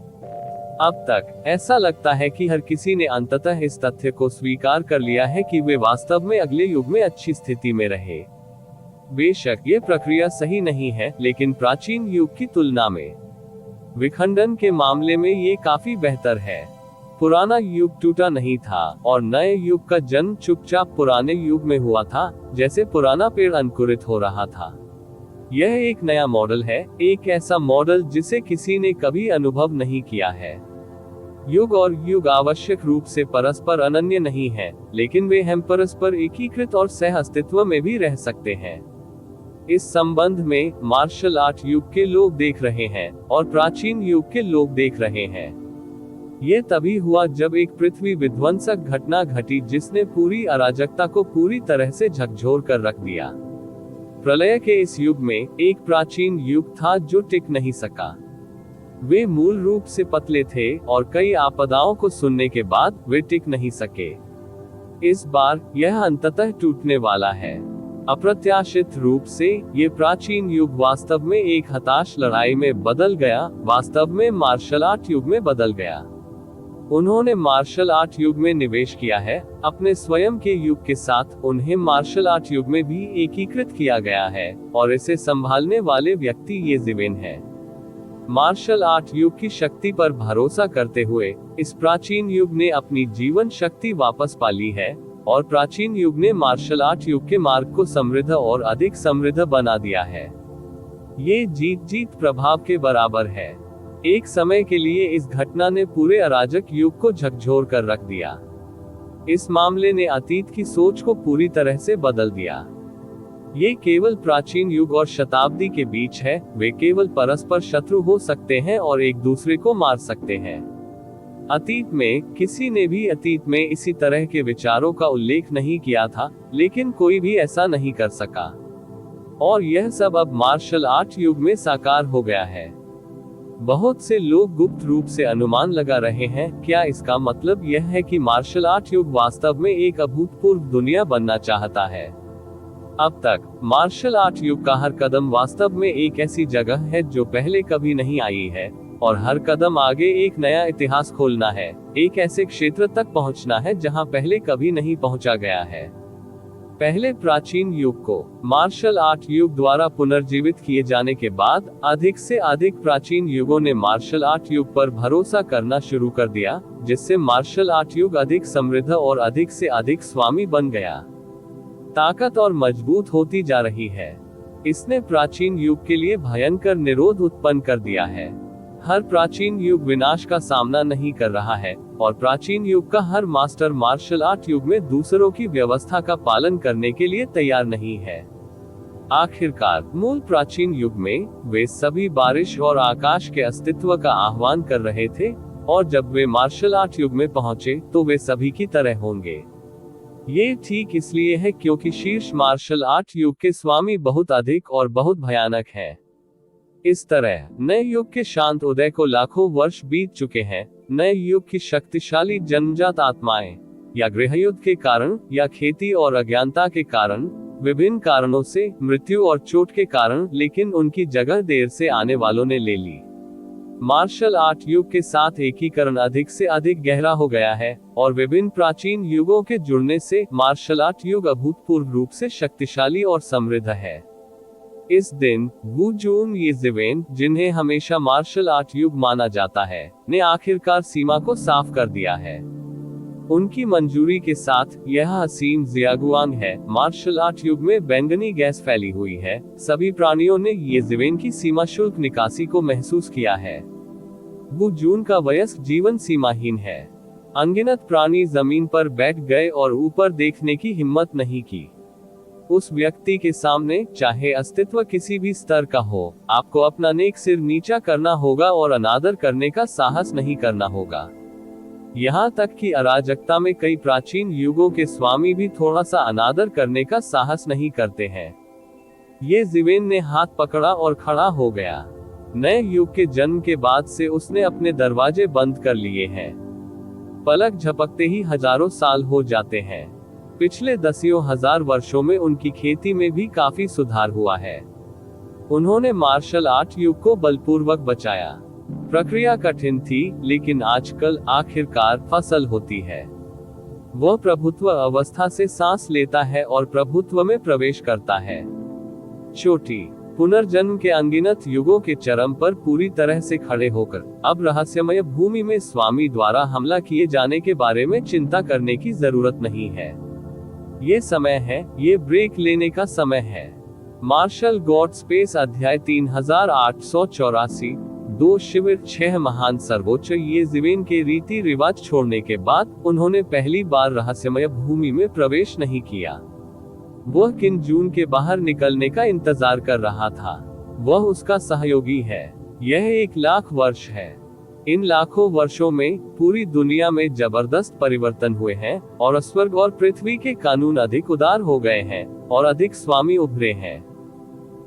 अब तक ऐसा लगता है कि हर किसी ने अंततः इस तथ्य को स्वीकार कर लिया है कि वे वास्तव में अगले युग में अच्छी स्थिति में रहे। बेशक ये प्रक्रिया सही नहीं है, लेकिन प्राचीन युग की तुलना में विखंडन के मामले में ये काफी बेहतर है। पुराना युग टूटा नहीं था और नए युग का जन्म चुपचाप पुराने युग में हुआ था, जैसे पुराना पेड़ अंकुरित हो रहा था। यह एक नया मॉडल है, एक ऐसा मॉडल जिसे किसी ने कभी अनुभव नहीं किया है। युग और युग आवश्यक रूप से परस्पर अनन्य नहीं है, लेकिन वे हम परस्पर एकीकृत और सह अस्तित्व में भी रह सकते हैं। इस संबंध में मार्शल आर्ट युग के लोग देख रहे हैं और प्राचीन युग के लोग देख रहे हैं। ये तभी हुआ जब एक पृथ्वी विध्वंसक घटना घटी जिसने पूरी अराजकता को पूरी तरह से झकझोर कर रख दिया। प्रलय के इस युग में एक प्राचीन युग था जो टिक नहीं सका। वे मूल रूप से पतले थे और कई आपदाओं को सुनने के बाद वे टिक नहीं सके। इस बार यह अंततः टूटने वाला है। अप्रत्याशित रूप से ये प्राचीन युग वास्तव में एक हताश लड़ाई में बदल गया, वास्तव में मार्शल आर्ट युग में बदल गया। उन्होंने मार्शल आर्ट युग में निवेश किया है, अपने स्वयं के युग के साथ उन्हें मार्शल आर्ट युग में भी एकीकृत किया गया है, और इसे संभालने वाले व्यक्ति ये जीवेन है। मार्शल आर्ट युग की शक्ति पर भरोसा करते हुए इस प्राचीन युग ने अपनी जीवन शक्ति वापस पा ली है, और प्राचीन युग ने मार्शल आर्ट युग के मार्ग को समृद्ध और अधिक समृद्ध बना दिया है। ये जीत जीत प्रभाव के बराबर है। एक समय के लिए इस घटना ने पूरे अराजक युग को झकझोर कर रख दिया। इस मामले ने अतीत की सोच को पूरी तरह से बदल दिया। ये केवल प्राचीन युग और शताब्दी के बीच है, वे केवल परस्पर शत्रु हो सकते हैं और एक दूसरे को मार सकते हैं। अतीत में किसी ने भी अतीत में इसी तरह के विचारों का उल्लेख नहीं किया था, लेकिन कोई भी ऐसा नहीं कर सका। और यह सब अब मार्शल आर्ट युग में साकार हो गया है। बहुत से लोग गुप्त रूप से अनुमान लगा रहे हैं, क्या इसका मतलब यह है कि मार्शल आर्ट युग वास्तव में एक अभूतपूर्व दुनिया बनना चाहता है। अब तक मार्शल आर्ट युग का हर कदम वास्तव में एक ऐसी जगह है जो पहले कभी नहीं आई है, और हर कदम आगे एक नया इतिहास खोलना है, एक ऐसे क्षेत्र तक पहुंचना है जहां पहले कभी नहीं पहुंचा गया है। पहले प्राचीन युग को मार्शल आर्ट युग द्वारा पुनर्जीवित किए जाने के बाद अधिक से अधिक प्राचीन युगों ने मार्शल आर्ट युग पर भरोसा करना शुरू कर दिया, जिससे मार्शल आर्ट युग अधिक समृद्ध और अधिक से अधिक स्वामी बन गया, ताकत और मजबूत होती जा रही है। इसने प्राचीन युग के लिए भयंकर निरोध उत्पन्न कर दिया है। हर प्राचीन युग विनाश का सामना नहीं कर रहा है, और प्राचीन युग का हर मास्टर मार्शल आर्ट युग में दूसरों की व्यवस्था का पालन करने के लिए तैयार नहीं है। आखिरकार मूल प्राचीन युग में वे सभी बारिश और आकाश के अस्तित्व का आह्वान कर रहे थे, और जब वे मार्शल आर्ट युग में पहुंचे तो वे सभी की तरह होंगे। ये ठीक इसलिए है क्योंकि शीर्ष मार्शल आर्ट युग के स्वामी बहुत अधिक और बहुत भयानक हैं। इस तरह नए युग के शांत उदय को लाखों वर्ष बीत चुके हैं। नए युग की शक्तिशाली जन्मजात आत्माएं, या गृहयुद्ध के कारण, या खेती और अज्ञानता के कारण, विभिन्न कारणों से, मृत्यु और चोट के कारण, लेकिन उनकी जगह देर से आने वालों ने ले ली। मार्शल आर्ट युग के साथ एकीकरण अधिक से अधिक गहरा हो गया है, और विभिन्न प्राचीन युगों के जुड़ने से मार्शल आर्ट युग अभूतपूर्व रूप से शक्तिशाली और समृद्ध है। इस दिन वू जून यीज़ेवेन, जिन्हें हमेशा मार्शल आर्ट युग माना जाता है, ने आखिरकार सीमा को साफ कर दिया है। उनकी मंजूरी के साथ यह हसीन जियागुआंग है। मार्शल आर्ट युग में बैंगनी गैस फैली हुई है। सभी प्राणियों ने यीज़ेवेन की सीमा शुल्क निकासी को महसूस किया है। वू जून का वयस्क जीवन सीमाहीन है। अनगिनत प्राणी जमीन पर बैठ गए और ऊपर देखने की हिम्मत नहीं की। उस व्यक्ति के सामने, चाहे अस्तित्व किसी भी स्तर का हो, आपको अपना नेक सिर नीचा करना होगा और अनादर करने का साहस नहीं करना होगा। यहाँ तक कि अराजकता में कई प्राचीन युगों के स्वामी भी थोड़ा सा अनादर करने का साहस नहीं करते हैं। ये ज़िवेन ने हाथ पकड़ा और खड़ा हो गया। नए युग के जन्म के बाद से उसने अपने दरवाजे बंद कर लिए हैं। पलक झपकते ही हजारों साल हो जाते हैं। पिछले दसियों हजार वर्षों में उनकी खेती में भी काफी सुधार हुआ है। उन्होंने मार्शल आर्ट युग को बलपूर्वक बचाया। प्रक्रिया कठिन थी, लेकिन आजकल आखिरकार फसल होती है। वह प्रभुत्व अवस्था से सांस लेता है और प्रभुत्व में प्रवेश करता है। चोटी पुनर्जन्म के अनगिनत युगों के चरम पर पूरी तरह से खड़े होकर अब रहस्यमय भूमि में स्वामी द्वारा हमला किए जाने के बारे में चिंता करने की जरूरत नहीं है। ये समय है, ये ब्रेक लेने का समय है। मार्शल गॉड स्पेस अध्याय 3884। 2 शिविर 6 महान सर्वोच्च। यीज़ेवेन के रीति रिवाज छोड़ने के बाद उन्होंने पहली बार रहस्यमय भूमि में प्रवेश नहीं किया। वह किन जून के बाहर निकलने का इंतजार कर रहा था। वह उसका सहयोगी है। यह 1,00,000 वर्ष है। इन लाखों वर्षों में पूरी दुनिया में जबरदस्त परिवर्तन हुए हैं, और स्वर्ग और पृथ्वी के कानून अधिक उदार हो गए हैं, और अधिक स्वामी उभरे हैं।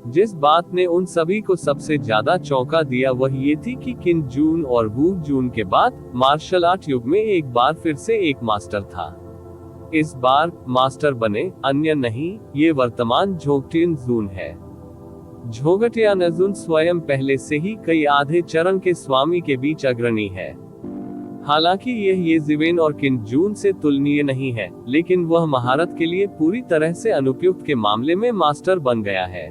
जिस बात ने उन सभी को सबसे ज्यादा चौंका दिया वह ये थी कि किन जून और वू जून के बाद मार्शल आर्ट युग में एक बार फिर से एक मास्टर था। इस बार मास्टर बने अन्य नहीं, ये वर्तमान झोंगटियन जून है। झोंगटियन जून स्वयं पहले से ही कई आधे चरण के स्वामी के बीच अग्रणी है। हालांकि यह यीज़ेवेन और किन जून से तुलनीय नहीं है, लेकिन वह महारत के लिए पूरी तरह से अनुपयुक्त के मामले में मास्टर बन गया है।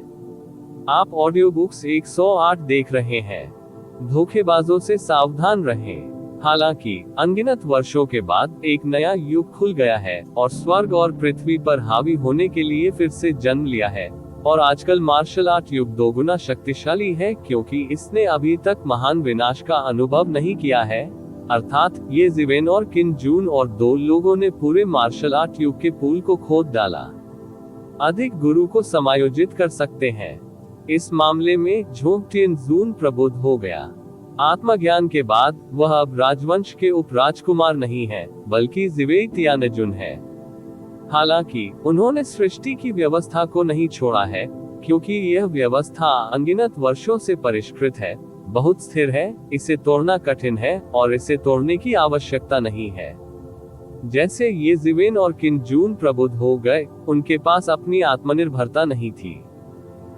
आप ऑडियो बुक्स 108 देख रहे हैं। धोखेबाजों से सावधान रहें। हालांकि अनगिनत वर्षों के बाद एक नया युग खुल गया है, और स्वर्ग और पृथ्वी पर हावी होने के लिए फिर से जन्म लिया है, और आजकल मार्शल आर्ट युग दोगुना शक्तिशाली है क्योंकि इसने अभी तक महान विनाश का अनुभव नहीं किया है। अर्थात यीज़ेवेन और किन जून और 2 लोगों ने पूरे मार्शल आर्ट युग के पूल को खोद डाला। अधिक गुरु को समायोजित कर सकते हैं। इस मामले में झोंगटियन जून प्रबुद्ध हो गया। आत्मज्ञान के बाद वह अब राजवंश के उपराजकुमार नहीं है, बल्कि जिवेई तियानजुन है। हालांकि उन्होंने सृष्टि की व्यवस्था को नहीं छोड़ा है, क्योंकि यह व्यवस्था अनगिनत वर्षों से परिष्कृत है, बहुत स्थिर है, इसे तोड़ना कठिन है और इसे तोड़ने की आवश्यकता नहीं है। जैसे ये जिवेन और किन जून प्रबुद्ध हो गए, उनके पास अपनी आत्मनिर्भरता नहीं थी,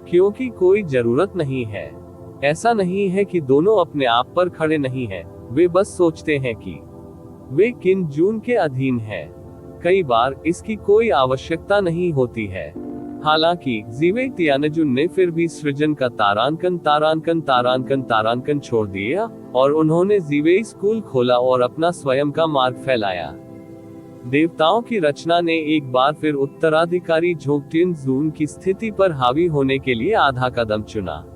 क्योंकि कोई जरूरत नहीं है। ऐसा नहीं है कि दोनों अपने आप पर खड़े नहीं हैं, वे बस सोचते हैं कि वे किन जून के अधीन हैं। कई बार इसकी कोई आवश्यकता नहीं होती है। हालांकि जिवेई तियानजुन ने फिर भी सृजन का तारांकन छोड़ दिया और उन्होंने जिवेई स्कूल खोला और अपना स्वयं का मार्ग फैलाया। देवताओं की रचना ने एक बार फिर उत्तराधिकारी झोंगटिन जून की स्थिति पर हावी होने के लिए आधा कदम चुना।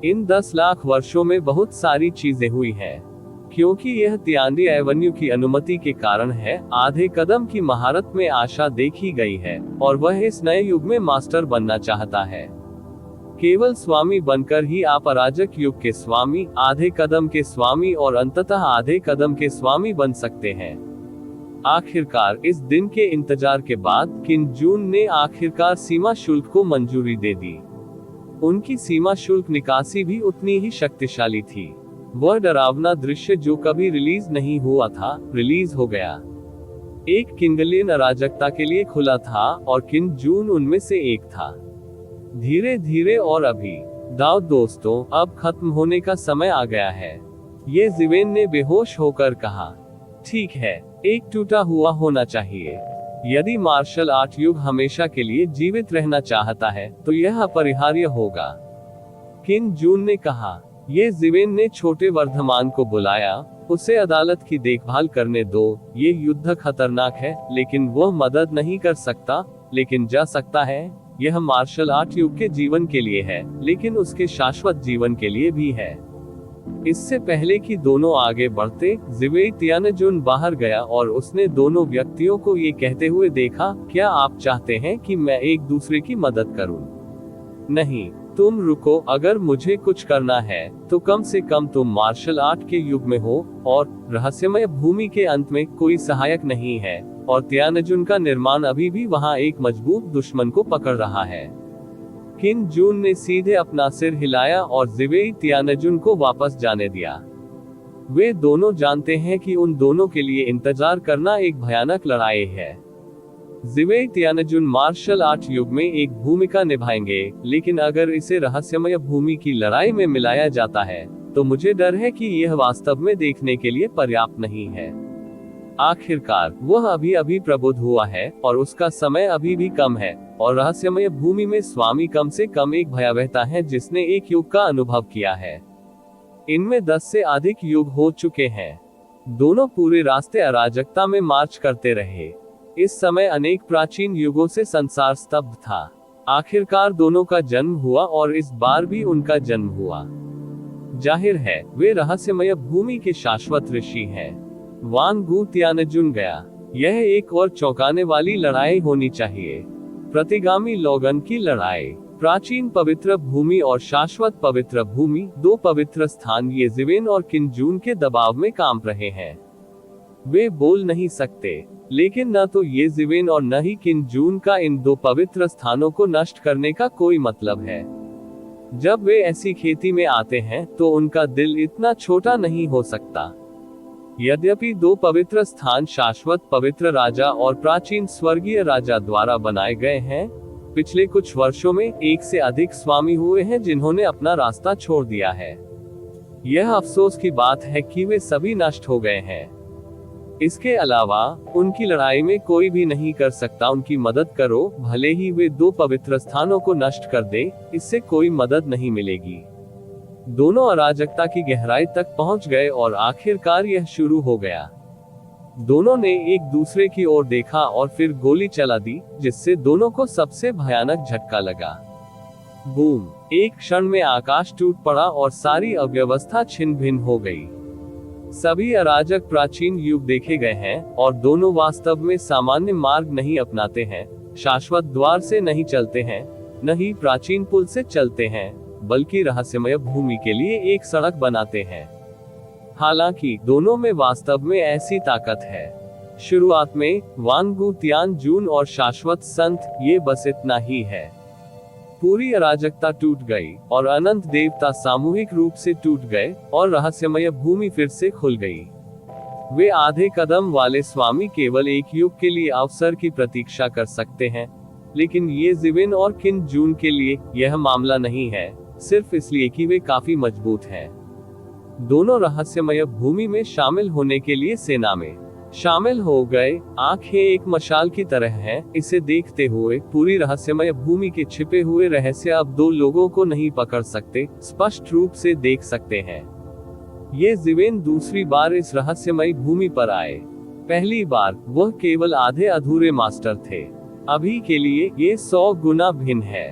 इन 10 लाख वर्षों में बहुत सारी चीजें हुई हैं। क्योंकि यह तियानरी एवेन्यू की अनुमति के कारण है, आधे कदम की महारत में आशा देखी गई है और वह इस नए युग में मास्टर बनना चाहता है। केवल स्वामी बनकर ही आप अराजक युग के स्वामी, आधे कदम के स्वामी और अंततः आधे कदम के स्वामी बन सकते हैं। आखिरकार इस दिन के इंतजार के बाद किन जून ने आखिरकार सीमा शुल्क को मंजूरी दे दी। उनकी सीमा शुल्क निकासी भी उतनी ही शक्तिशाली थी। वह डरावना दृश्य जो कभी रिलीज नहीं हुआ था, रिलीज हो गया। एक किंगलियन अराजकता के लिए खुला था और किन जून उनमें से एक था। धीरे धीरे और अभी दाव दोस्तों, अब खत्म होने का समय आ गया है, ये जिवेन ने बेहोश होकर कहा। ठीक है, एक टूटा हुआ होना चाहिए। यदि मार्शल आर्ट युग हमेशा के लिए जीवित रहना चाहता है तो यह अपरिहार्य होगा, किन जून ने कहा। ये जिवेन ने छोटे वर्धमान को बुलाया, उसे अदालत की देखभाल करने दो। ये युद्ध खतरनाक है, लेकिन वह मदद नहीं कर सकता, लेकिन जा सकता है। यह मार्शल आर्ट युग के जीवन के लिए है, लेकिन उसके शाश्वत जीवन के लिए भी है। इससे पहले कि दोनों आगे बढ़ते, जिवेई तियानजुन बाहर गया और उसने दोनों व्यक्तियों को ये कहते हुए देखा, क्या आप चाहते हैं कि मैं एक दूसरे की मदद करूं? नहीं, तुम रुको। अगर मुझे कुछ करना है तो कम से कम तुम मार्शल आर्ट के युग में हो और रहस्यमय भूमि के अंत में कोई सहायक नहीं है और तियानजुन का निर्माण अभी भी वहां एक मजबूत दुश्मन को पकड़ रहा है। किन जून ने सीधे अपना सिर हिलाया और जिवेई तियानजुन को वापस जाने दिया। वे दोनों जानते हैं कि उन दोनों के लिए इंतजार करना एक भयानक लड़ाई है। जिवेई तियानजुन मार्शल आर्ट युग में एक भूमिका निभाएंगे, लेकिन अगर इसे रहस्यमय भूमि की लड़ाई में मिलाया जाता है तो मुझे डर है कि यह वास्तव में देखने के लिए पर्याप्त नहीं है। आखिरकार वह अभी अभी प्रबुद्ध हुआ है और उसका समय अभी भी कम है और रहस्यमय भूमि में स्वामी कम से कम एक भयावहता है जिसने एक युग का अनुभव किया है। इनमें 10 से अधिक युग हो चुके हैं। दोनों पूरे रास्ते अराजकता में मार्च करते रहे। इस समय अनेक प्राचीन युगों से संसार स्तब्ध था। आखिरकार दोनों का जन्म हुआ और इस बार भी उनका जन्म हुआ। जाहिर है वे रहस्यमय भूमि के शाश्वत ऋषि हैं। वान गु तियानजुन गया। यह एक और चौंकाने वाली लड़ाई होनी चाहिए। प्रतिगामी लोगन की लड़ाई। प्राचीन पवित्र भूमि और शाश्वत पवित्र भूमि, दो पवित्र स्थान, ये जिवेन और किन जून के दबाव में काम रहे हैं। वे बोल नहीं सकते, लेकिन न तो ये जिवेन और न ही किन जून का इन दो पवित्र स्थानों को नष्ट करने का कोई मतलब है। जब वे ऐसी खेती में आते हैं तो उनका दिल इतना छोटा नहीं हो सकता। यद्यपि दो पवित्र स्थान शाश्वत पवित्र राजा और प्राचीन स्वर्गीय राजा द्वारा बनाए गए हैं, पिछले कुछ वर्षों में एक से अधिक स्वामी हुए हैं जिन्होंने अपना रास्ता छोड़ दिया है। यह अफसोस की बात है कि वे सभी नष्ट हो गए हैं। इसके अलावा उनकी लड़ाई में कोई भी नहीं कर सकता उनकी मदद करो, भले ही वे दो पवित्र स्थानों को नष्ट कर दे, इससे कोई मदद नहीं मिलेगी। दोनों अराजकता की गहराई तक पहुंच गए और आखिरकार यह शुरू हो गया। दोनों ने एक दूसरे की ओर देखा और फिर गोली चला दी, जिससे दोनों को सबसे भयानक झटका लगा। बूम! एक क्षण में आकाश टूट पड़ा और सारी अव्यवस्था छिन्न भिन्न हो गई। सभी अराजक प्राचीन युग देखे गए हैं और दोनों वास्तव में सामान्य मार्ग नहीं अपनाते हैं, शाश्वत द्वार से नहीं चलते हैं, न ही प्राचीन पुल से चलते हैं, बल्कि रहस्यमय भूमि के लिए एक सड़क बनाते हैं। हालांकि दोनों में वास्तव में ऐसी ताकत है। शुरुआत में वांग गु तियान और शाश्वत संत, ये बस इतना ही है। पूरी अराजकता टूट गई और अनंत देवता सामूहिक रूप से टूट गए और रहस्यमय भूमि फिर से खुल गई। वे आधे कदम वाले स्वामी केवल एक युग के लिए अवसर की प्रतीक्षा कर सकते हैं, लेकिन ये जिविन और किन जून के लिए यह मामला नहीं है, सिर्फ इसलिए कि वे काफी मजबूत हैं। दोनों रहस्यमय भूमि में शामिल होने के लिए सेना में शामिल हो गए। आंखें एक मशाल की तरह हैं, इसे देखते हुए पूरी रहस्यमय भूमि के छिपे हुए रहस्य अब दो लोगों को नहीं पकड़ सकते, स्पष्ट रूप से देख सकते हैं। ये जिवेन दूसरी बार इस रहस्यमय भूमि पर आए। पहली बार वह केवल आधे अधूरे मास्टर थे, अभी के लिए ये 100 गुना भिन्न है।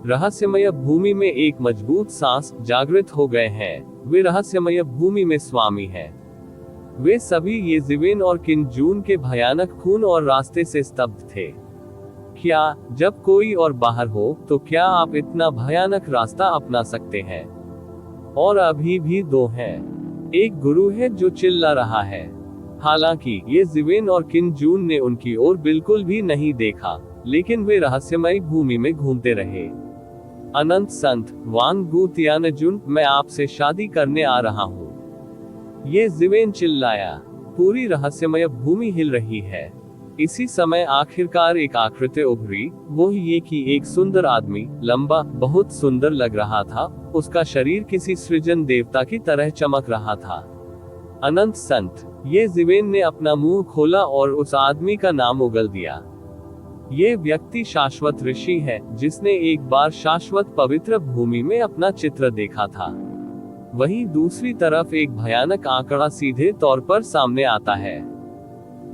रहस्यमय भूमि में एक मजबूत सांस जागृत हो गए हैं। वे रहस्यमय भूमि में स्वामी हैं। वे सभी ये जिवेन और किन जून के भयानक खून और रास्ते से स्तब्ध थे। क्या जब कोई और बाहर हो तो क्या आप इतना भयानक रास्ता अपना सकते हैं? और अभी भी दो हैं। एक गुरु है जो चिल्ला रहा है। हालांकि ये जिवेन और किन जून ने उनकी ओर बिल्कुल भी नहीं देखा, लेकिन वे रहस्यमय भूमि में घूमते रहे। अनंत संत वांग गु तियानजुन, मैं आपसे शादी करने आ रहा हूँ, ये जिवेन चिल्लाया। पूरी रहस्यमय भूमि हिल रही है। इसी समय आखिरकार एक आकृति उभरी, वो ये कि एक सुंदर आदमी, लंबा, बहुत सुंदर लग रहा था। उसका शरीर किसी सृजन देवता की तरह चमक रहा था। अनंत संत, ये जिवेन ने अपना मुंह खोला और उस आदमी का नाम उगल दिया। ये व्यक्ति शाश्वत ऋषि है, जिसने एक बार शाश्वत पवित्र भूमि में अपना चित्र देखा था। वहीं दूसरी तरफ एक भयानक आंकड़ा सीधे तौर पर सामने आता है।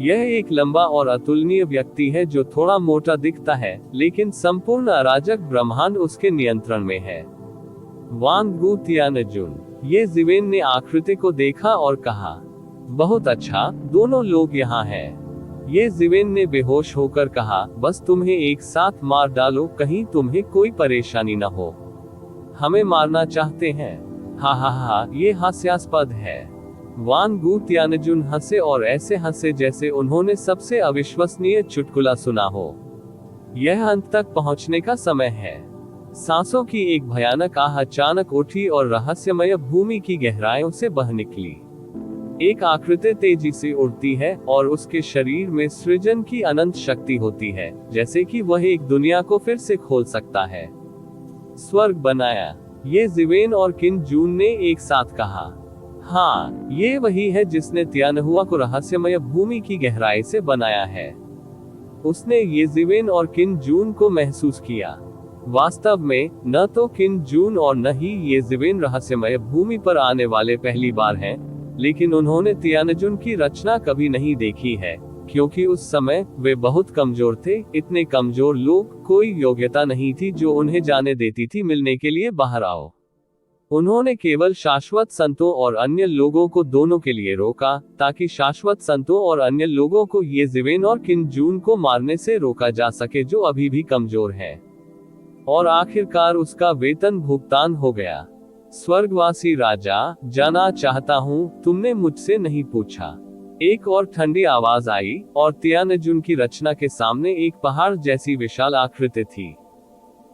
यह एक लंबा और अतुलनीय व्यक्ति है जो थोड़ा मोटा दिखता है, लेकिन संपूर्ण अराजक ब्रह्मांड उसके नियंत्रण में है। वांग गु तियानजुन, ये जिवेन ने आकृति को देखा और कहा, बहुत अच्छा, दोनों लोग यहाँ हैं। ये जिवेन ने बेहोश होकर कहा, बस तुम्हें एक साथ मार डालो, कहीं तुम्हें कोई परेशानी न हो। हमें मारना चाहते हैं? हा हा हा, ये हास्यास्पद है। वांग गु तियानजुन हंसे और ऐसे हंसे जैसे उन्होंने सबसे अविश्वसनीय चुटकुला सुना हो। यह अंत तक पहुंचने का समय है। सांसों की एक भयानक आह अचानक उठी और रहस्यमय भूमि की गहराइयों से बह निकली। एक आकृति तेजी से उड़ती है और उसके शरीर में सृजन की अनंत शक्ति होती है, जैसे कि वह एक दुनिया को फिर से खोल सकता है। स्वर्ग बनाया, ये जिवेन और किन जून ने एक साथ कहा। हाँ, ये वही है जिसने तियानहुआ को रहस्यमय भूमि की गहराई से बनाया है। उसने ये जिवेन और किन जून को महसूस किया। वास्तव में न तो किन जून और न ही ये जिवेन रहस्यमय भूमि पर आने वाले पहली बार हैं, लेकिन उन्होंने तियानजुन की रचना कभी नहीं देखी है, क्योंकि उस समय वे बहुत कमजोर थे। इतने कमजोर लोग, कोई योग्यता नहीं थी जो उन्हें जाने देती थी मिलने के लिए बाहर आओ। उन्होंने केवल शाश्वत संतों और अन्य लोगों को दोनों के लिए रोका, ताकि शाश्वत संतों और अन्य लोगों को ये जिवेन और किन जून को मारने से रोका जा सके जो अभी भी कमजोर हैं। और आखिरकार उसका वेतन भुगतान हो गया। स्वर्गवासी राजा, जाना चाहता हूँ, तुमने मुझसे नहीं पूछा। एक और ठंडी आवाज आई और तियानजुन की रचना के सामने एक पहाड़ जैसी विशाल आकृति थी।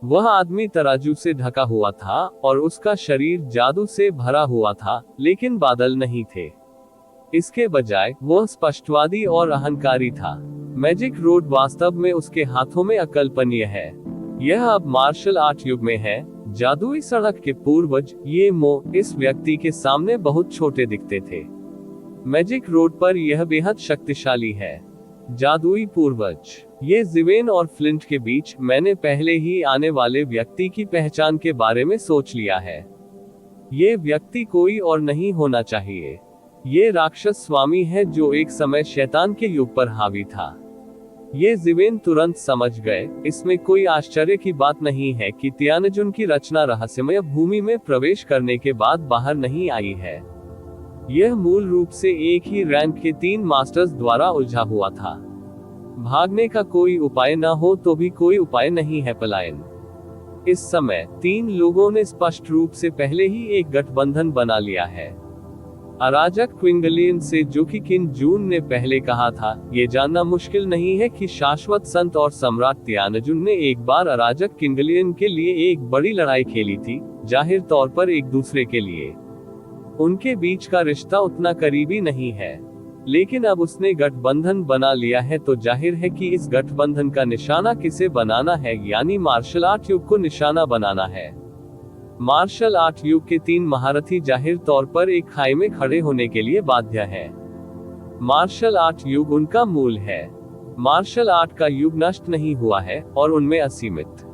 वह आदमी तराजू से ढका हुआ था और उसका शरीर जादू से भरा हुआ था, लेकिन बादल नहीं थे। इसके बजाय वह स्पष्टवादी और अहंकारी था। मैजिक रोड वास्तव में उसके हाथों में अकल्पनीय है। यह अब मार्शल आर्ट युग में है। जादुई सड़क के पूर्वज ये इस व्यक्ति के सामने बहुत छोटे दिखते थे। मैजिक रोड पर यह बेहद शक्तिशाली है। जादुई पूर्वज, ये जिवेन और फ्लिंट के बीच मैंने पहले ही आने वाले व्यक्ति की पहचान के बारे में सोच लिया है। ये व्यक्ति कोई और नहीं होना चाहिए। ये राक्षस स्वामी है जो एक समय शैतान के युग पर हावी था। ये जिवेन तुरंत समझ गए। इसमें कोई आश्चर्य की बात नहीं है कि तियानजुन की रचना रहस्यमय भूमि में प्रवेश करने के बाद बाहर नहीं आई है। यह मूल रूप से एक ही रैंक के 3 मास्टर्स द्वारा उलझा हुआ था। भागने का कोई उपाय न हो तो भी कोई उपाय नहीं है पलायन। इस समय 3 लोगों ने स्पष्ट रूप से पहले ही एक गठबंधन बना लिया है। अराजक क्विंगलियन से, जो कि किन जून ने पहले कहा था, ये जानना मुश्किल नहीं है कि शाश्वत संत और सम्राट तियानजुन ने एक बार अराजक किंगलियन के लिए एक बड़ी लड़ाई खेली थी, जाहिर तौर पर एक दूसरे के लिए। उनके बीच का रिश्ता उतना करीबी नहीं है, लेकिन अब उसने गठबंधन बना लिया है, तो जाहिर है कि इस गठबंधन का निशाना किसे बनाना है, यानी मार्शल आर्ट युग को निशाना बनाना है। मार्शल आर्ट युग के 3 महारथी जाहिर तौर पर एक खाई में खड़े होने के लिए बाध्य हैं। मार्शल आर्ट युग उनका मूल है। मार्शल आर्ट का युग नष्ट नहीं हुआ है और उनमें असीमित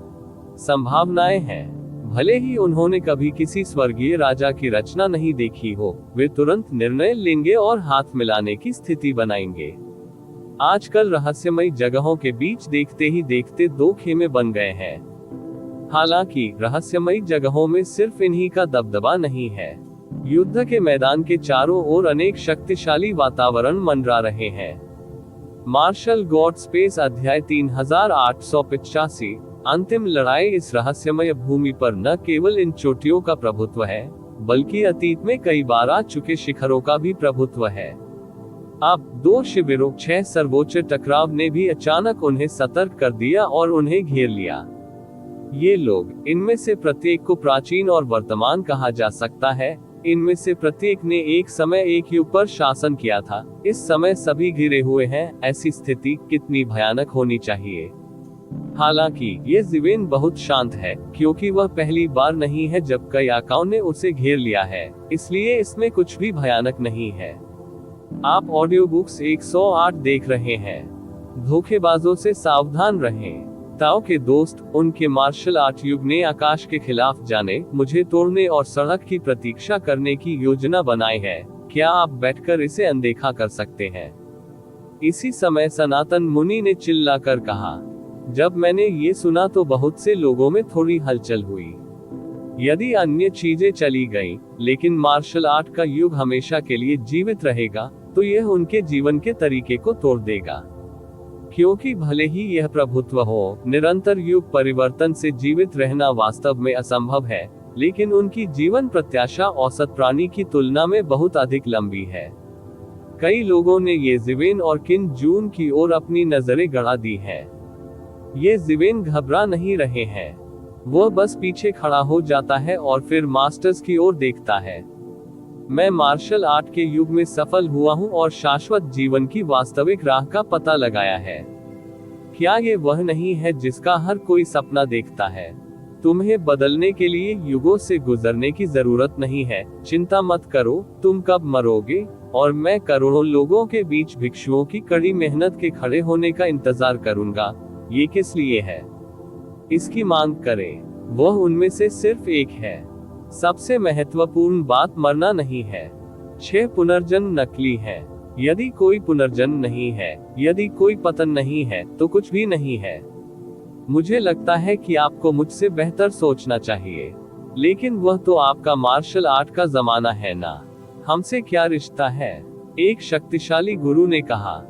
संभावनाएं हैं। भले ही उन्होंने कभी किसी स्वर्गीय राजा की रचना नहीं देखी हो, वे तुरंत निर्णय लेंगे और हाथ मिलाने की स्थिति बनाएंगे। आजकल रहस्यमयी जगहों के बीच देखते ही देखते 2 खेमे बन गए हैं। हालांकि रहस्यमयी जगहों में सिर्फ इन्हीं का दबदबा नहीं है। युद्ध के मैदान के चारों ओर अनेक शक्तिशाली वातावरण मंडरा रहे हैं। मार्शल गॉड स्पेस अध्याय 3885। अंतिम लड़ाई। इस रहस्यमय भूमि पर न केवल इन चोटियों का प्रभुत्व है, बल्कि अतीत में कई बार आ चुके शिखरों का भी प्रभुत्व है। अब 2 शिविरों 6 सर्वोच्च टकराव ने भी अचानक उन्हें सतर्क कर दिया और उन्हें घेर लिया। ये लोग, इनमें से प्रत्येक को प्राचीन और वर्तमान कहा जा सकता है। इनमें से प्रत्येक ने एक समय एक युग पर शासन किया था। इस समय सभी घिरे हुए हैं। ऐसी स्थिति कितनी भयानक होनी चाहिए। हालांकि ये ज़िवेन बहुत शांत है, क्योंकि वह पहली बार नहीं है जब कई आकाओं ने उसे घेर लिया है, इसलिए इसमें कुछ भी भयानक नहीं है। आप ऑडियो बुक्स 108 देख रहे हैं। धोखेबाजों से सावधान रहें। ताओ के दोस्त, उनके मार्शल आर्ट युग ने आकाश के खिलाफ जाने, मुझे तोड़ने और सड़क की प्रतीक्षा करने की योजना बनाई है। क्या आप बैठकर इसे अनदेखा कर सकते हैं? इसी समय सनातन मुनि ने चिल्लाकर कहा। जब मैंने ये सुना तो बहुत से लोगों में थोड़ी हलचल हुई। यदि अन्य चीजें चली गईं, लेकिन मार्शल आर्ट का युग हमेशा के लिए जीवित रहेगा, तो यह उनके जीवन के तरीके को तोड़ देगा। क्योंकि भले ही यह प्रभुत्व हो, निरंतर युग परिवर्तन से जीवित रहना वास्तव में असंभव है, लेकिन उनकी जीवन प्रत्याशा औसत प्राणी की तुलना में बहुत अधिक लंबी है। कई लोगों ने ये ज़िवेन और किन जून की ओर अपनी नजरें गड़ा दी हैं। ये ज़िवेन घबरा नहीं रहे हैं। वह बस पीछे खड़ा हो जाता है और फिर मास्टर्स की ओर देखता है। मैं मार्शल आर्ट के युग में सफल हुआ हूं और शाश्वत जीवन की वास्तविक राह का पता लगाया है। क्या ये वह नहीं है जिसका हर कोई सपना देखता है? तुम्हें बदलने के लिए युगों से गुजरने की जरूरत नहीं है। चिंता मत करो, तुम कब मरोगे, और मैं करोड़ों लोगों के बीच भिक्षुओं की कड़ी मेहनत के खड़े होने का इंतजार करूंगा। ये किस लिए है? इसकी मांग करें। वह उनमें से सिर्फ एक है। सबसे महत्वपूर्ण बात मरना नहीं है। 6 पुनर्जन्म नकली है। यदि कोई पुनर्जन्म नहीं है, यदि कोई पतन नहीं है, तो कुछ भी नहीं है। मुझे लगता है कि आपको मुझसे बेहतर सोचना चाहिए। लेकिन वह तो आपका मार्शल आर्ट का जमाना है ना। हमसे क्या रिश्ता है? एक शक्तिशाली गुरु ने कहा।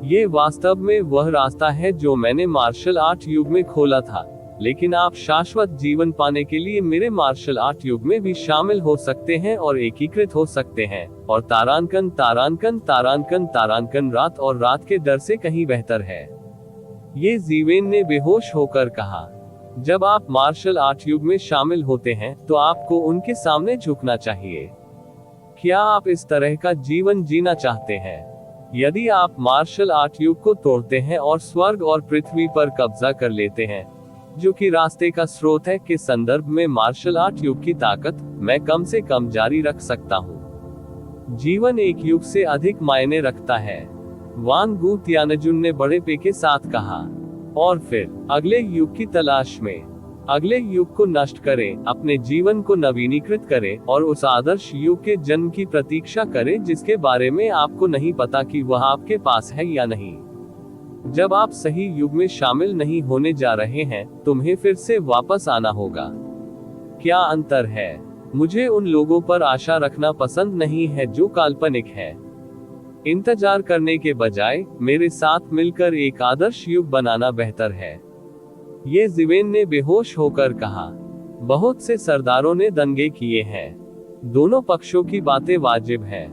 ये वास्तव में वह रास्ता है जो मैंने मार्शल आर्ट युग में खोला था, लेकिन आप शाश्वत जीवन पाने के लिए मेरे मार्शल आर्ट युग में भी शामिल हो सकते हैं और एकीकृत हो सकते हैं। और तारांकन तारांकन तारांकन तारांकन रात और रात के डर से कहीं बेहतर है। ये ज़िवेन ने बेहोश होकर कहा। जब आप मार्शल आर्ट युग में शामिल होते हैं, तो आपको उनके सामने झुकना चाहिए। क्या आप इस तरह का जीवन जीना चाहते हैं? यदि आप मार्शल आर्ट युग को तोड़ते हैं और स्वर्ग और पृथ्वी पर कब्जा कर लेते हैं, जो कि रास्ते का स्रोत है, के संदर्भ में मार्शल आर्ट युग की ताकत मैं कम से कम जारी रख सकता हूँ। जीवन एक युग से अधिक मायने रखता है, वांग गु तियानजुन ने बड़े पे के साथ कहा। और फिर अगले युग की तलाश में, अगले युग को नष्ट करें, अपने जीवन को नवीनीकृत करें और उस आदर्श युग के जन्म की प्रतीक्षा करें जिसके बारे में आपको नहीं पता कि वह आपके पास है या नहीं। जब आप सही युग में शामिल नहीं होने जा रहे हैं, तुम्हें फिर से वापस आना होगा। क्या अंतर है? मुझे उन लोगों पर आशा रखना पसंद नहीं है जो काल्पनिक है। इंतजार करने के बजाय मेरे साथ मिलकर एक आदर्श युग बनाना बेहतर है। ये ज़िवेन ने बेहोश होकर कहा। बहुत से सरदारों ने दंगे किए हैं। दोनों पक्षों की बातें वाजिब हैं।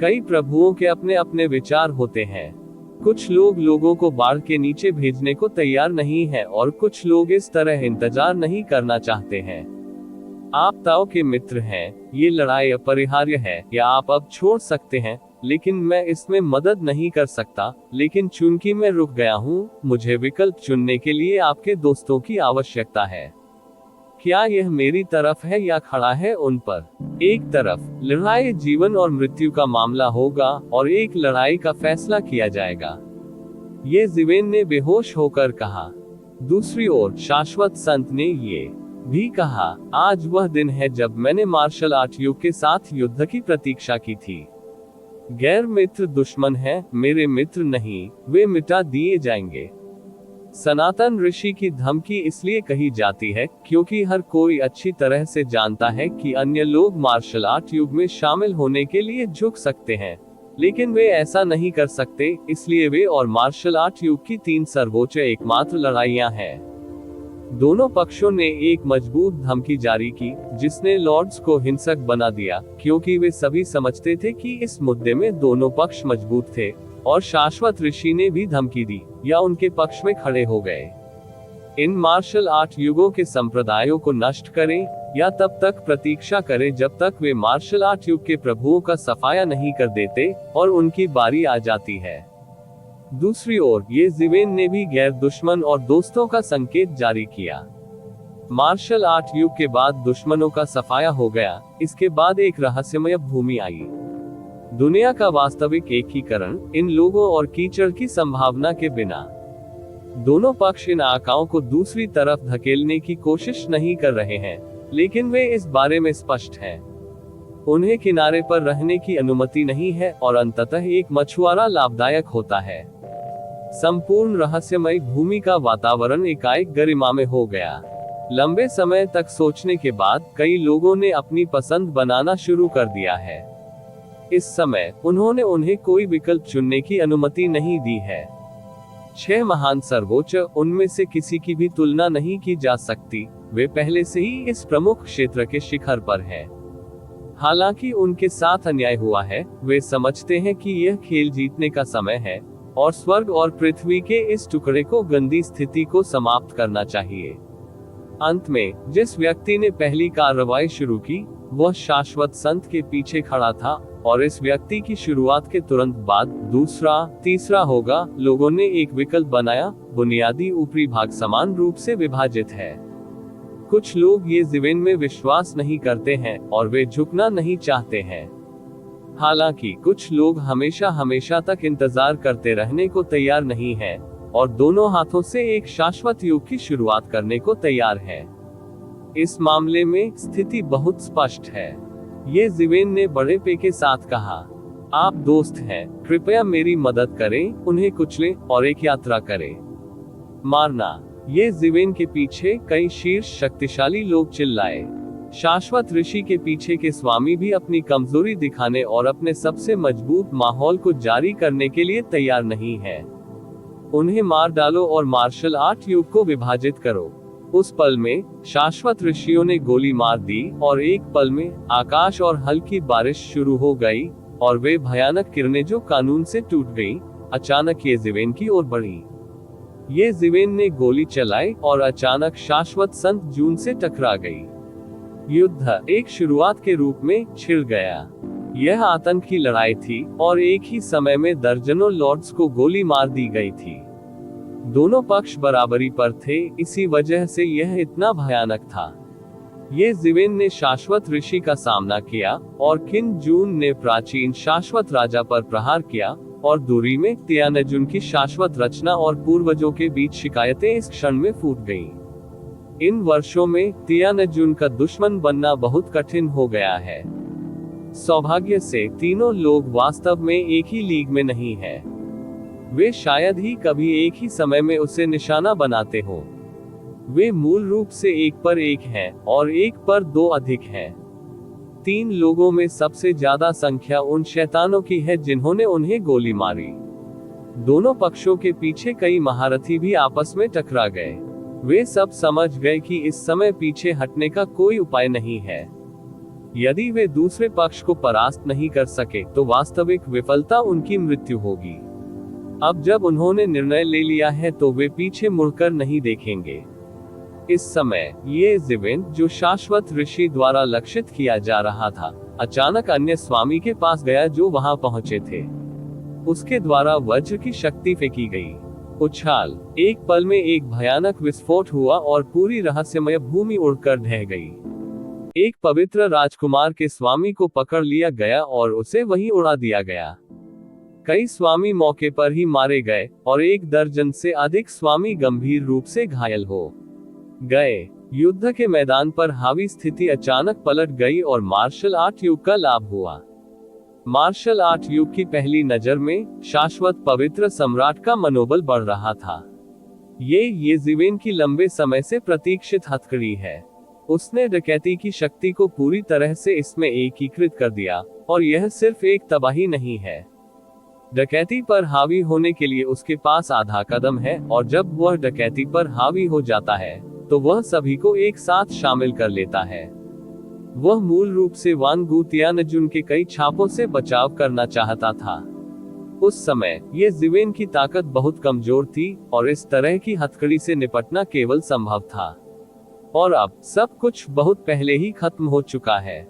कई प्रभुओं के अपने अपने विचार होते हैं। कुछ लोग लोगों को बाढ़ के नीचे भेजने को तैयार नहीं है और कुछ लोग इस तरह इंतजार नहीं करना चाहते हैं। आप ताओ के मित्र हैं, ये लड़ाई अपरिहार्य है या आप अब छोड़ सकते हैं, लेकिन मैं इसमें मदद नहीं कर सकता। लेकिन चूंकि मैं रुक गया हूँ, मुझे विकल्प चुनने के लिए आपके दोस्तों की आवश्यकता है। क्या यह मेरी तरफ है या खड़ा है उन पर? एक तरफ लड़ाई जीवन और मृत्यु का मामला होगा और एक लड़ाई का फैसला किया जाएगा, ये जिवेन ने बेहोश होकर कहा। दूसरी ओर शाश्वत संत ने ये भी कहा, आज वह दिन है जब मैंने मार्शल आर्ट युग के साथ युद्ध की प्रतीक्षा की थी। गैर मित्र दुश्मन है, मेरे मित्र नहीं, वे मिटा दिए जाएंगे। सनातन ऋषि की धमकी इसलिए कही जाती है क्योंकि हर कोई अच्छी तरह से जानता है कि अन्य लोग मार्शल आर्ट युग में शामिल होने के लिए झुक सकते हैं, लेकिन वे ऐसा नहीं कर सकते। इसलिए वे और मार्शल आर्ट युग की 3 सर्वोच्च एकमात्र लड़ाइयां हैं। दोनों पक्षों ने एक मजबूत धमकी जारी की, जिसने लॉर्ड्स को हिंसक बना दिया, क्योंकि वे सभी समझते थे कि इस मुद्दे में दोनों पक्ष मजबूत थे, और शाश्वत ऋषि ने भी धमकी दी या उनके पक्ष में खड़े हो गए। इन मार्शल आर्ट युगों के संप्रदायों को नष्ट करें या तब तक प्रतीक्षा करें जब तक वे मार्शल आर्ट युग के प्रभुओं का सफाया नहीं कर देते और उनकी बारी आ जाती है। दूसरी ओर ये जिवेन ने भी गैर दुश्मन और दोस्तों का संकेत जारी किया। मार्शल आर्ट युग के बाद दुश्मनों का सफाया हो गया। इसके बाद एक रहस्यमय भूमि आई, दुनिया का वास्तविक एकीकरण, इन लोगों और कीचड़ की संभावना के बिना। दोनों पक्ष इन आकाओं को दूसरी तरफ धकेलने की कोशिश नहीं कर रहे हैं, लेकिन वे इस बारे में स्पष्ट हैं। उन्हें किनारे पर रहने की अनुमति नहीं है और अंततः एक मछुआरा लाभदायक होता है। संपूर्ण रहस्यमय भूमि का वातावरण एकाएक गरिमा में हो गया। लंबे समय तक सोचने के बाद कई लोगों ने अपनी पसंद बनाना शुरू कर दिया है। इस समय उन्होंने उन्हें कोई विकल्प चुनने की अनुमति नहीं दी है। 6 महान सर्वोच्च, उनमें से किसी की भी तुलना नहीं की जा सकती। वे पहले से ही इस प्रमुख क्षेत्र के शिखर पर हैं। हालांकि उनके साथ अन्याय हुआ है, वे समझते हैं कि यह खेल जीतने का समय है और स्वर्ग और पृथ्वी के इस टुकड़े को गंदी स्थिति को समाप्त करना चाहिए। अंत में जिस व्यक्ति ने पहली कार्रवाई शुरू की, वह शाश्वत संत के पीछे खड़ा था, और इस व्यक्ति की शुरुआत के तुरंत बाद दूसरा, तीसरा होगा। लोगों ने एक विकल्प बनाया। बुनियादी ऊपरी भाग समान रूप से विभाजित है। कुछ लोग ये जिवेन में विश्वास नहीं करते हैं और वे झुकना नहीं चाहते हैं। हालांकि कुछ लोग हमेशा तक इंतजार करते रहने को तैयार नहीं हैं और दोनों हाथों से एक शाश्वत युग की शुरुआत करने को तैयार हैं। इस मामले में स्थिति बहुत स्पष्ट है। ये जिवेन ने बड़े पे के साथ कहा, आप दोस्त हैं, कृपया मेरी मदद करें, उन्हें कुचलें और एक यात्रा करें। मारना। ये जिवेन के पीछे कई शीर्ष शक्तिशाली लोग चिल्लाए। शाश्वत ऋषि के पीछे के स्वामी भी अपनी कमजोरी दिखाने और अपने सबसे मजबूत माहौल को जारी करने के लिए तैयार नहीं है। उन्हें मार डालो और मार्शल आर्ट युग को विभाजित करो। उस पल में शाश्वत ऋषियों ने गोली मार दी और एक पल में आकाश और हल्की बारिश शुरू हो गई और वे भयानक किरणें जो कानून से टूट गईं, अचानक ये जिवेन की ओर बढ़ी। ये जिवेन ने गोली चलाई और अचानक शाश्वत संत जून से टकरा गई। युद्ध एक शुरुआत के रूप में छिड़ गया। यह आतंक की लड़ाई थी और एक ही समय में दर्जनों लॉर्ड्स को गोली मार दी गई थी। दोनों पक्ष बराबरी पर थे, इसी वजह से यह इतना भयानक था। ये जिवेन ने शाश्वत ऋषि का सामना किया और किन जून ने प्राचीन शाश्वत राजा पर प्रहार किया, और दूरी में तियानजुन की शाश्वत रचना और पूर्वजों के बीच शिकायतें इस क्षण में फूट गईं। इन वर्षों में तियानजुन का दुश्मन बनना बहुत कठिन हो गया है। सौभाग्य से तीनों लोग वास्तव में एक ही लीग में नहीं है। वे शायद ही कभी एक ही समय में उसे निशाना बनाते हो। वे मूल रूप से 1 पर 1 हैं और 1 पर 2 अधिक हैं। 3 लोगों में सबसे ज्यादा संख्या उन शैतानों की है जिन्होंने उन्हें गोली मारी। दोनों पक्षों के पीछे कई महारथी भी आपस में टकरा गए। वे सब समझ गए कि इस समय पीछे हटने का कोई उपाय नहीं है। यदि वे दूसरे पक्ष को परास्त नहीं कर सके तो वास्तविक विफलता उनकी मृत्यु होगी। अब जब उन्होंने निर्णय ले लिया है तो वे पीछे मुड़कर नहीं देखेंगे। इस समय ये जीवेन, जो शाश्वत ऋषि द्वारा लक्षित किया जा रहा था, अचानक अन्य स्वामी के पास गया जो वहां पहुंचे थे। उसके द्वारा वज्र की शक्ति फेंकी गई। उछाल, एक पल में एक भयानक विस्फोट हुआ और पूरी रहस्यमय भूमि उड़कर ढह गई। एक पवित्र राजकुमार के स्वामी को पकड़ लिया गया और उसे वहीं उड़ा दिया गया। कई स्वामी मौके पर ही मारे गए और 1 दर्जन से अधिक स्वामी गंभीर रूप से घायल हो गए। युद्ध के मैदान पर हावी स्थिति अचानक पलट गई और मार्शल आर्ट युग का लाभ हुआ। मार्शल आर्ट युग की पहली नजर में शाश्वत पवित्र सम्राट का मनोबल बढ़ रहा था। ये जीवेन की लंबे समय से प्रतीक्षित हथकड़ी है। उसने डकैती की शक्ति को पूरी तरह से इसमें एकीकृत कर दिया, और यह सिर्फ एक तबाही नहीं है। डकैती पर हावी होने के लिए उसके पास आधा कदम है, और जब वह डकैती पर हावी हो जाता है तो वह सभी को एक साथ शामिल कर लेता है। वह मूल रूप से वान गु तियानजुन के कई छापों से बचाव करना चाहता था। उस समय ये जीवेन की ताकत बहुत कमजोर थी और इस तरह की हथकड़ी से निपटना केवल संभव था। और अब सब कुछ बहुत पहले ही खत्म हो चुका है।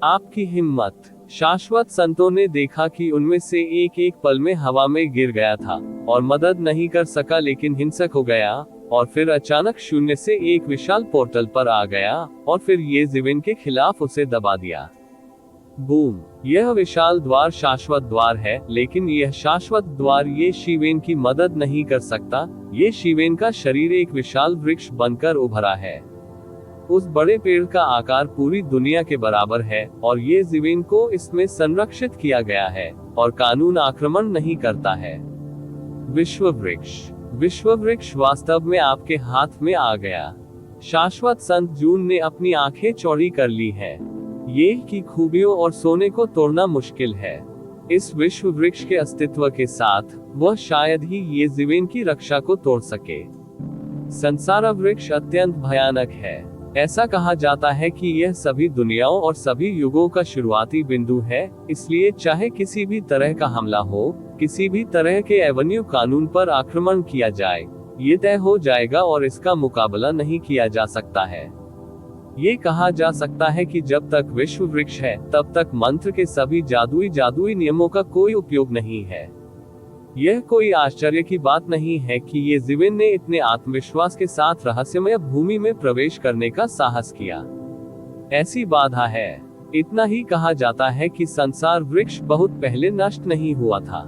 आपकी हिम्मत। शाश्वत संतों ने देखा कि उनमें से एक पल में हवा में गिर गया था और मदद नहीं कर सका, लेकिन हिंसक हो गया और फिर अचानक शून्य से एक विशाल पोर्टल पर आ गया और फिर ये जीवेन के खिलाफ उसे दबा दिया। बूम। यह विशाल द्वार शाश्वत द्वार है, लेकिन यह शाश्वत द्वार ये शिवेन की मदद नहीं कर सकता। ये शिवेन का शरीर एक विशाल वृक्ष बनकर उभरा है। उस बड़े पेड़ का आकार पूरी दुनिया के बराबर है और ये जीवेन को इसमें संरक्षित किया गया है और कानून आक्रमण नहीं करता है। विश्व वृक्ष। विश्व वृक्ष वास्तव में आपके हाथ में आ गया। शाश्वत संत जून ने अपनी आंखें चौड़ी कर ली है। ये की खूबियों और सोने को तोड़ना मुश्किल है। इस विश्व वृक्ष के अस्तित्व के साथ वह शायद ही ये जीवेन की रक्षा को तोड़ सके। संसार वृक्ष अत्यंत भयानक है। ऐसा कहा जाता है कि यह सभी दुनियाओं और सभी युगों का शुरुआती बिंदु है, इसलिए चाहे किसी भी तरह का हमला हो, किसी भी तरह के एवेन्यू कानून पर आक्रमण किया जाए, ये तय हो जाएगा और इसका मुकाबला नहीं किया जा सकता है। ये कहा जा सकता है कि जब तक विश्व वृक्ष है तब तक मंत्र के सभी जादुई नियमों का कोई उपयोग नहीं है। यह कोई आश्चर्य की बात नहीं है कि ये जीवेन ने इतने आत्मविश्वास के साथ रहस्यमय भूमि में प्रवेश करने का साहस किया। ऐसी बाधा है। इतना ही कहा जाता है कि संसार वृक्ष बहुत पहले नष्ट नहीं हुआ था।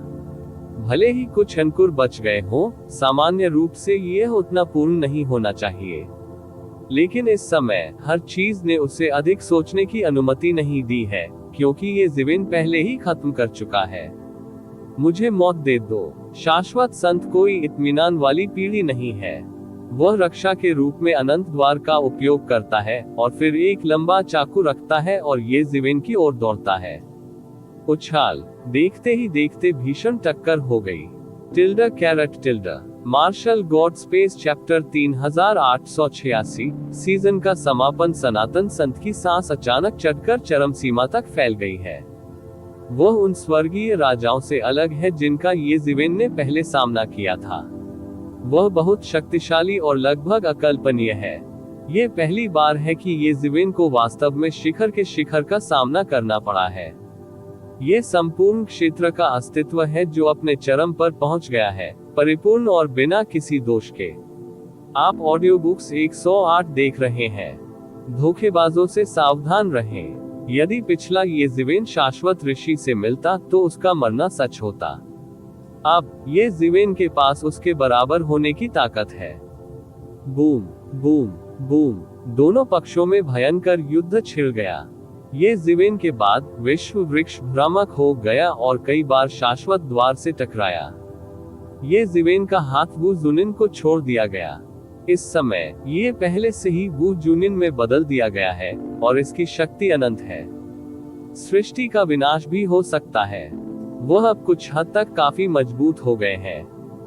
भले ही कुछ अंकुर बच गए हों, सामान्य रूप से यह उतना पूर्ण नहीं होना चाहिए। लेकिन इस समय हर चीज ने उसे अधिक सोचने की अनुमति नहीं दी है, क्योंकि ये जीवेन पहले ही खत्म कर चुका है। मुझे मौत दे दो। शाश्वत संत कोई इत्मीनान वाली पीढ़ी नहीं है। वह रक्षा के रूप में अनंत द्वार का उपयोग करता है और फिर एक लंबा चाकू रखता है और ये जीवेन की ओर दौड़ता है। उछाल। देखते ही देखते भीषण टक्कर हो गई। Tilda. Marshal God Space Chapter 3886 season का समापन। सनातन संत की सांस अचानक चढ़कर चरम सीमा तक फैल गई है। वह उन स्वर्गीय राजाओं से अलग है जिनका ये जीवेन ने पहले सामना किया था। वह बहुत शक्तिशाली और लगभग अकल्पनीय है। ये पहली बार है कि ये जीवेन को वास्तव में शिखर के शिखर का सामना करना पड़ा है। ये संपूर्ण क्षेत्र का अस्तित्व है जो अपने चरम पर पहुंच गया है, परिपूर्ण और बिना किसी दोष के। आप ऑडियो बुक्स 108 देख रहे हैं। धोखेबाजों से सावधान रहें। यदि पिछला ये जीवेन शाश्वत ऋषि से मिलता तो उसका मरना सच होता। अब ये जीवेन के पास उसके बराबर होने की ताकत है। Boom boom boom. दोनों पक्षों में भयंकर युद्ध छिड़ गया। ये जीवेन के बाद विश्व वृक्ष भ्रामक हो गया और कई बार शाश्वत द्वार से टकराया। ये जीवेन का हाथ वू जुनिन को छोड़ दिया गया। इस समय ये पहले से ही वू जुनिन में बदल दिया गया है और इसकी शक्ति अनंत है। सृष्टि का विनाश भी हो सकता है। वह अब कुछ हद तक काफी मजबूत हो गए हैं।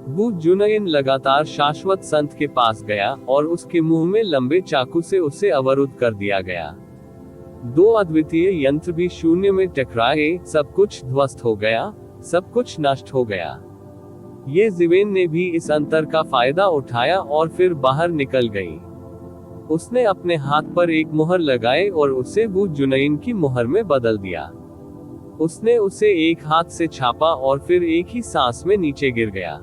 वू जुनिन लगातार शाश्वत संत के पास गया और उसके मुंह में लंबे चाकू से उसे अवरुद्ध कर दिया गया। दो अद्वितीय यंत्र भी शून्य में टकराए, सब कुछ ध्वस्त हो गया, सब कुछ नष्ट हो गया। ये ज़िवेन ने भी इस अंतर का फायदा उठाया और फिर बाहर निकल गई। उसने अपने हाथ पर एक मुहर लगाई और उसे वू जुनयिन की मुहर में बदल दिया। उसने उसे एक हाथ से छापा और फिर एक ही सांस में नीचे गिर गया।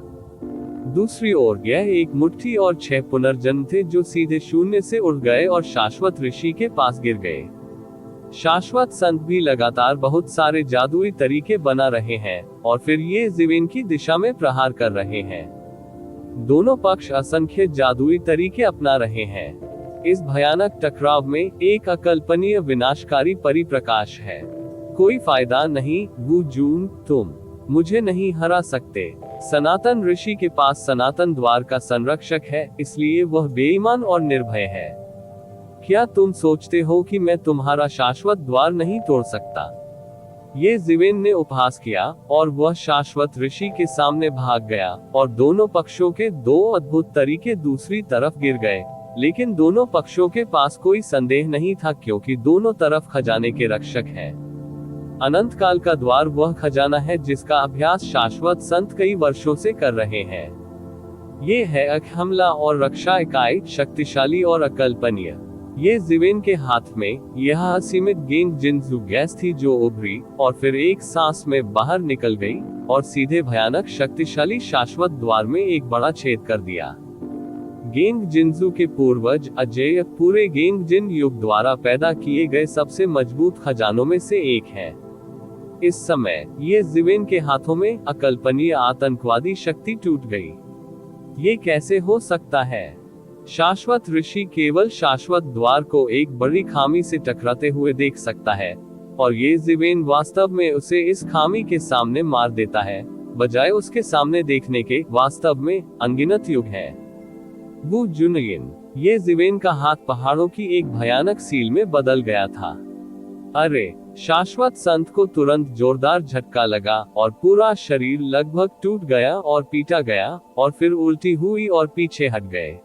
दूसरी ओर यह एक मुट्ठी और 6 पुनर्जन्म थे जो सीधे शून्य से उड़ गए और शाश्वत ऋषि के पास गिर गए। शाश्वत संत भी लगातार बहुत सारे जादुई तरीके बना रहे हैं और फिर ये ज़िवेन की दिशा में प्रहार कर रहे हैं। दोनों पक्ष असंख्य जादुई तरीके अपना रहे हैं। इस भयानक टकराव में एक अकल्पनीय विनाशकारी परिप्रकाश है। कोई फायदा नहीं वू जून, तुम मुझे नहीं हरा सकते। सनातन ऋषि के पास सनातन द्वार का संरक्षक है, इसलिए वह बेईमान और निर्भय है। क्या तुम सोचते हो कि मैं तुम्हारा शाश्वत द्वार नहीं तोड़ सकता? ये ज़िवेन ने उपहास किया और वह शाश्वत ऋषि के सामने भाग गया और दोनों पक्षों के 2 अद्भुत तरीके दूसरी तरफ गिर गए। लेकिन दोनों पक्षों के पास कोई संदेह नहीं था क्योंकि दोनों तरफ खजाने के रक्षक हैं। अनंत काल का द्वार वह खजाना है जिसका अभ्यास शाश्वत संत कई वर्षों से कर रहे हैं। ये है हमला और रक्षा इकाई, शक्तिशाली और अकल्पनीय। ये ज़िवेन के हाथ में यह असीमित गेंग जिनजू गैस थी जो उभरी और फिर एक सांस में बाहर निकल गई और सीधे भयानक शक्तिशाली शाश्वत द्वार में एक बड़ा छेद कर दिया। गेंग जिनजू के पूर्वज अजेय पूरे गेंग जिन युग द्वारा पैदा किए गए सबसे मजबूत खजानों में से एक है। इस समय ये ज़िवेन के हाथों में अकल्पनीय आतंकवादी शक्ति टूट गई। ये कैसे हो सकता है? शाश्वत ऋषि केवल शाश्वत द्वार को एक बड़ी खामी से टकराते हुए देख सकता है और ये ज़िवेन वास्तव में उसे इस खामी के सामने मार देता है, बजाय उसके सामने देखने के। वास्तव में अनगिनत युग है। वू जुनयिन, ये ज़िवेन का हाथ पहाड़ों की एक भयानक सील में बदल गया था। अरे! शाश्वत संत को तुरंत जोरदार झटका लगा और पूरा शरीर लगभग टूट गया और पीटा गया और फिर उल्टी हुई और पीछे हट गए।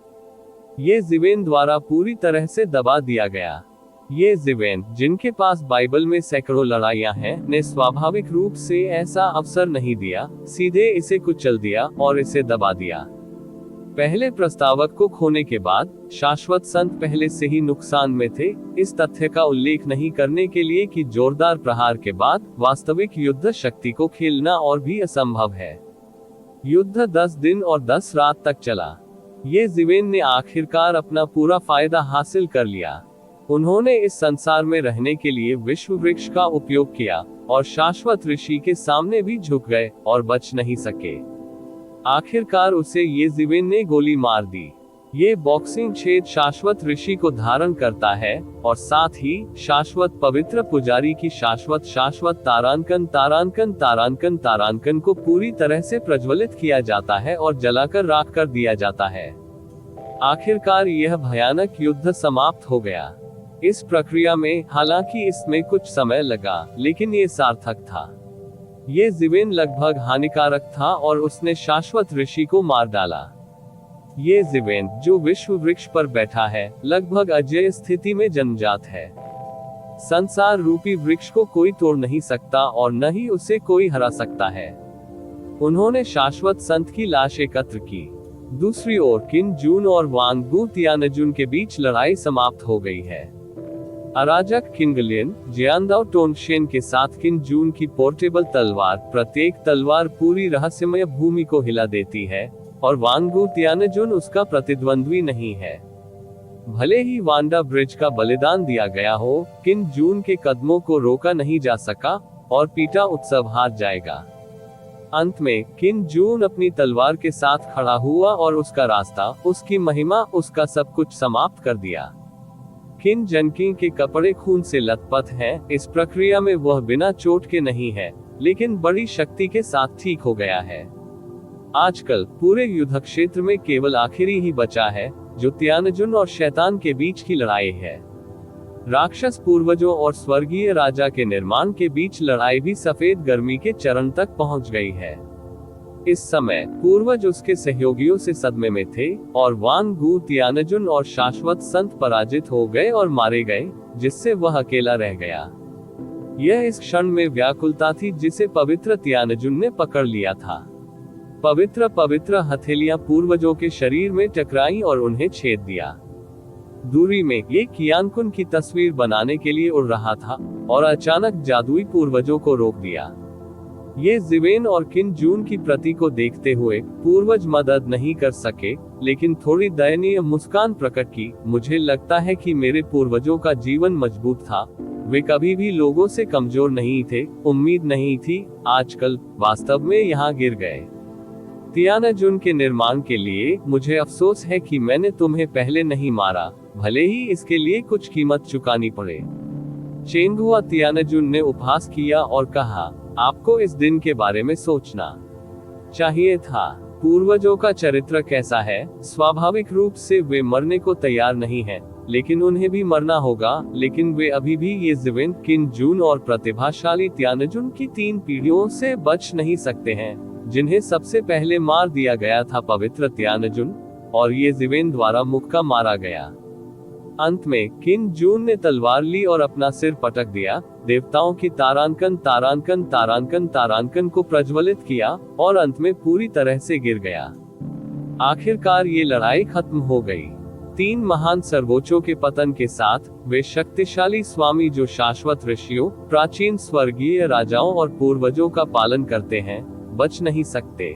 ये ज़िवेन द्वारा पूरी तरह से दबा दिया गया। ये ज़िवेन, जिनके पास बाइबल में सैकड़ों लड़ाइयां हैं, ने स्वाभाविक रूप से ऐसा अवसर नहीं दिया, सीधे इसे कुचल दिया और इसे दबा दिया। पहले प्रस्तावक को खोने के बाद शाश्वत संत पहले से ही नुकसान में थे, इस तथ्य का उल्लेख नहीं करने के लिए कि जोरदार प्रहार के बाद वास्तविक युद्ध शक्ति को खेलना और भी असंभव है। युद्ध 10 दिन और 10 रात तक चला। ये ज़िवेन ने आखिरकार अपना पूरा फायदा हासिल कर लिया। उन्होंने इस संसार में रहने के लिए विश्व वृक्ष का उपयोग किया और शाश्वत ऋषि के सामने भी झुक गए और बच नहीं सके। आखिरकार उसे ये ज़िवेन ने गोली मार दी। ये बॉक्सिंग छेद शाश्वत ऋषि को धारण करता है और साथ ही शाश्वत पवित्र पुजारी की शाश्वत तारांकन को पूरी तरह से प्रज्वलित किया जाता है और जलाकर राख कर दिया जाता है। आखिरकार यह भयानक युद्ध समाप्त हो गया। इस प्रक्रिया में हालांकि इसमें कुछ समय लगा, लेकिन ये सार्थक था। ये ज़िवेन लगभग हानिकारक था और उसने शाश्वत ऋषि को मार डाला। ये ज़िवेन, जो विश्व वृक्ष पर बैठा है, लगभग अजेय स्थिति में जन्मजात है। संसार रूपी वृक्ष को कोई तोड़ नहीं सकता और न ही उसे कोई हरा सकता है। उन्होंने शाश्वत संत की लाश एकत्र की। दूसरी ओर किन जून और वांग गु तियानजुन के बीच लड़ाई समाप्त हो गई है। अराजक किंगलियन जियांदाओ टोंगशेन के साथ किन जून की पोर्टेबल तलवार, प्रत्येक तलवार पूरी रहस्यमय भूमि को हिला देती है और वांगू तियानजुन उसका प्रतिद्वंद्वी नहीं है। भले ही वांडा ब्रिज का बलिदान दिया गया हो, किन जून के कदमों को रोका नहीं जा सका और पीटा उत्सव हार जाएगा। अंत में किन जून अपनी तलवार के साथ खड़ा हुआ और उसका रास्ता, उसकी महिमा, उसका सब कुछ समाप्त कर दिया। किन जनकिंग के कपड़े खून से लथपथ हैं, इस प्रक्रिया में वह बिना चोट के नहीं है, लेकिन बड़ी शक्ति के साथ ठीक हो गया है। आजकल पूरे युद्ध क्षेत्र में केवल आखिरी ही बचा है, जो तियानजुन और शैतान के बीच की लड़ाई है। राक्षस पूर्वजों और स्वर्गीय राजा के निर्माण के बीच लड़ाई भी सफेद गर्मी के चरण तक पहुंच गई है। इस समय पूर्वज उसके सहयोगियों से सदमे में थे और वांग गु तियानजुन और शाश्वत संत पराजित हो गए और मारे गए, जिससे वह अकेला रह गया। यह इस क्षण में व्याकुलता थी जिसे पवित्र तियानजुन ने पकड़ लिया था। पवित्र हथेलियां पूर्वजों के शरीर में टकराई और उन्हें छेद दिया। दूरी में ये कियानकुन की तस्वीर बनाने के लिए उड़ रहा था और अचानक जादुई पूर्वजों को रोक दिया। ये जिवेन और किन जून की प्रति को देखते हुए पूर्वज मदद नहीं कर सके, लेकिन थोड़ी दयनीय मुस्कान प्रकट की। मुझे लगता है कि मेरे पूर्वजों का जीवन मजबूत था, वे कभी भी लोगों से कमजोर नहीं थे, उम्मीद नहीं थी, आजकल वास्तव में यहाँ गिर गए। तियानजुन के निर्माण के लिए मुझे अफसोस है कि मैंने तुम्हें पहले नहीं मारा, भले ही इसके लिए कुछ कीमत चुकानी पड़े। चेंगुआ तियानजुन ने उपहास किया और कहा, आपको इस दिन के बारे में सोचना चाहिए था। पूर्वजों का चरित्र कैसा है? स्वाभाविक रूप से वे मरने को तैयार नहीं हैं, लेकिन उन्हें भी मरना होगा। लेकिन वे अभी भी ये जिवेन, किन जून और प्रतिभाशाली तियानजुन की 3 पीढ़ियों से बच नहीं सकते हैं, जिन्हें सबसे पहले मार दिया गया था पवित्र तियानजुन, और ये जिवेन द्वारा मुक्का मारा गया। अंत में किन जून ने तलवार ली और अपना सिर पटक दिया, देवताओं की तारांकन को प्रज्वलित किया और अंत में पूरी तरह से गिर गया। आखिरकार ये लड़ाई खत्म हो गई। 3 महान सर्वोच्चों के पतन के साथ वे शक्तिशाली स्वामी जो शाश्वत ऋषियों, प्राचीन स्वर्गीय राजाओं और पूर्वजों का पालन करते हैं, बच नहीं सकते।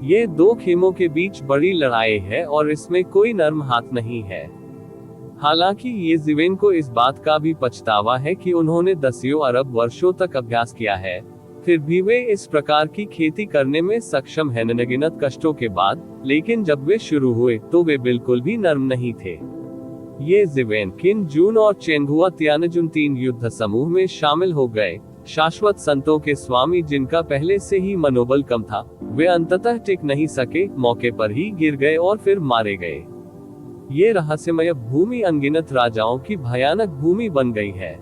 ये 2 खेमों के बीच बड़ी लड़ाई है और इसमें कोई नर्म हाथ नहीं है। हालांकि ये जिवेन को इस बात का भी पछतावा है कि उन्होंने दसियों अरब वर्षों तक अभ्यास किया है, फिर भी वे इस प्रकार की खेती करने में सक्षम हैं अनगिनत कष्टों के बाद। लेकिन जब वे शुरू हुए तो वे बिल्कुल भी नर्म नहीं थे। ये जिवेन, किन जून और चेंगुआ तियानजुन 3 युद्ध समूह में शामिल हो गए। शाश्वत संतों के स्वामी जिनका पहले से ही मनोबल कम था, वे अंततः टिक नहीं सके, मौके पर ही गिर गए और फिर मारे गए। ये रहस्यमय भूमि अनगिनत राजाओं की भयानक भूमि बन गई है।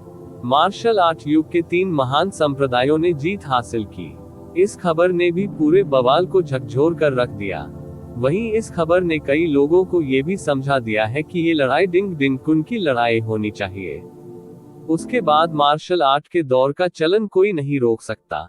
मार्शल आर्ट युग के 3 महान संप्रदायों ने जीत हासिल की। इस खबर ने भी पूरे बवाल को झकझोर कर रख दिया। वहीं इस खबर ने कई लोगों को ये भी समझा दिया है कि ये लड़ाई डिंग डिंगकुन की लड़ाई होनी चाहिए। उसके बाद मार्शल आर्ट के दौर का चलन कोई नहीं रोक सकता।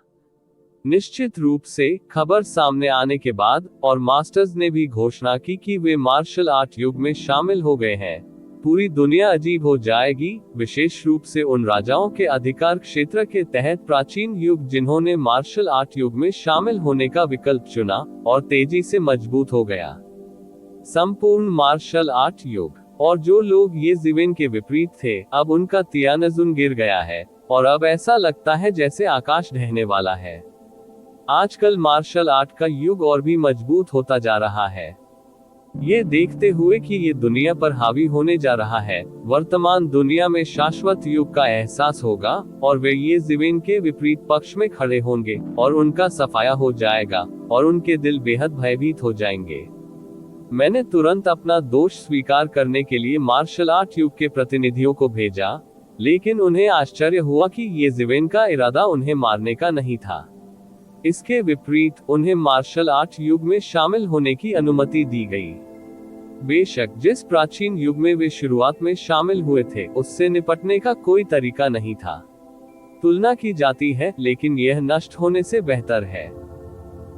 निश्चित रूप से खबर सामने आने के बाद और मास्टर्स ने भी घोषणा की कि वे मार्शल आर्ट युग में शामिल हो गए हैं, पूरी दुनिया अजीब हो जाएगी, विशेष रूप से उन राजाओं के अधिकार क्षेत्र के तहत प्राचीन युग जिन्होंने मार्शल आर्ट युग में शामिल होने का विकल्प चुना और तेजी से मजबूत हो गया संपूर्ण मार्शल आर्ट युग। और जो लोग ये जिवेन के विपरीत थे, अब उनका तियानजुन गिर गया है और अब ऐसा लगता है जैसे आकाश ढहने वाला है। आजकल मार्शल आर्ट का युग और भी मजबूत होता जा रहा है। ये देखते हुए कि ये दुनिया पर हावी होने जा रहा है, वर्तमान दुनिया में शाश्वत युग का एहसास होगा और वे ये जिवेन के विपरीत पक्ष में खड़े होंगे और उनका सफाया हो जाएगा और उनके दिल बेहद भयभीत हो जाएंगे। मैंने तुरंत अपना दोष स्वीकार करने के लिए मार्शल आर्ट युग के प्रतिनिधियों को भेजा, लेकिन उन्हें आश्चर्य हुआ कि ये जिवेन का इरादा उन्हें मारने का नहीं था। इसके विपरीत उन्हें मार्शल आर्ट युग में शामिल होने की अनुमति दी गई। बेशक जिस प्राचीन युग में वे शुरुआत में शामिल हुए थे, उससे निपटने का कोई तरीका नहीं था। तुलना की जाती है, लेकिन यह नष्ट होने से बेहतर है।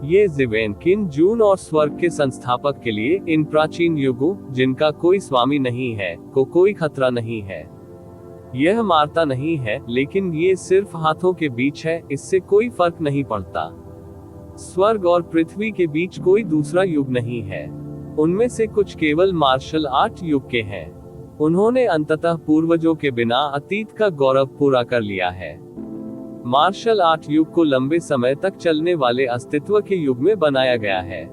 ये जिवेन, किन जून और स्वर्ग के संस्थापक के लिए इन प्राचीन युगों, जिनका कोई स्वामी नहीं है, को कोई खतरा नहीं है। यह मारता नहीं है, लेकिन ये सिर्फ हाथों के बीच है, इससे कोई फर्क नहीं पड़ता। स्वर्ग और पृथ्वी के बीच कोई दूसरा युग नहीं है। उनमें से कुछ केवल मार्शल आर्ट युग के हैं। उन्होंने अंततः पूर्वजों के बिना अतीत का गौरव पूरा कर लिया है। मार्शल आर्ट युग को लंबे समय तक चलने वाले अस्तित्व के युग में बनाया गया है।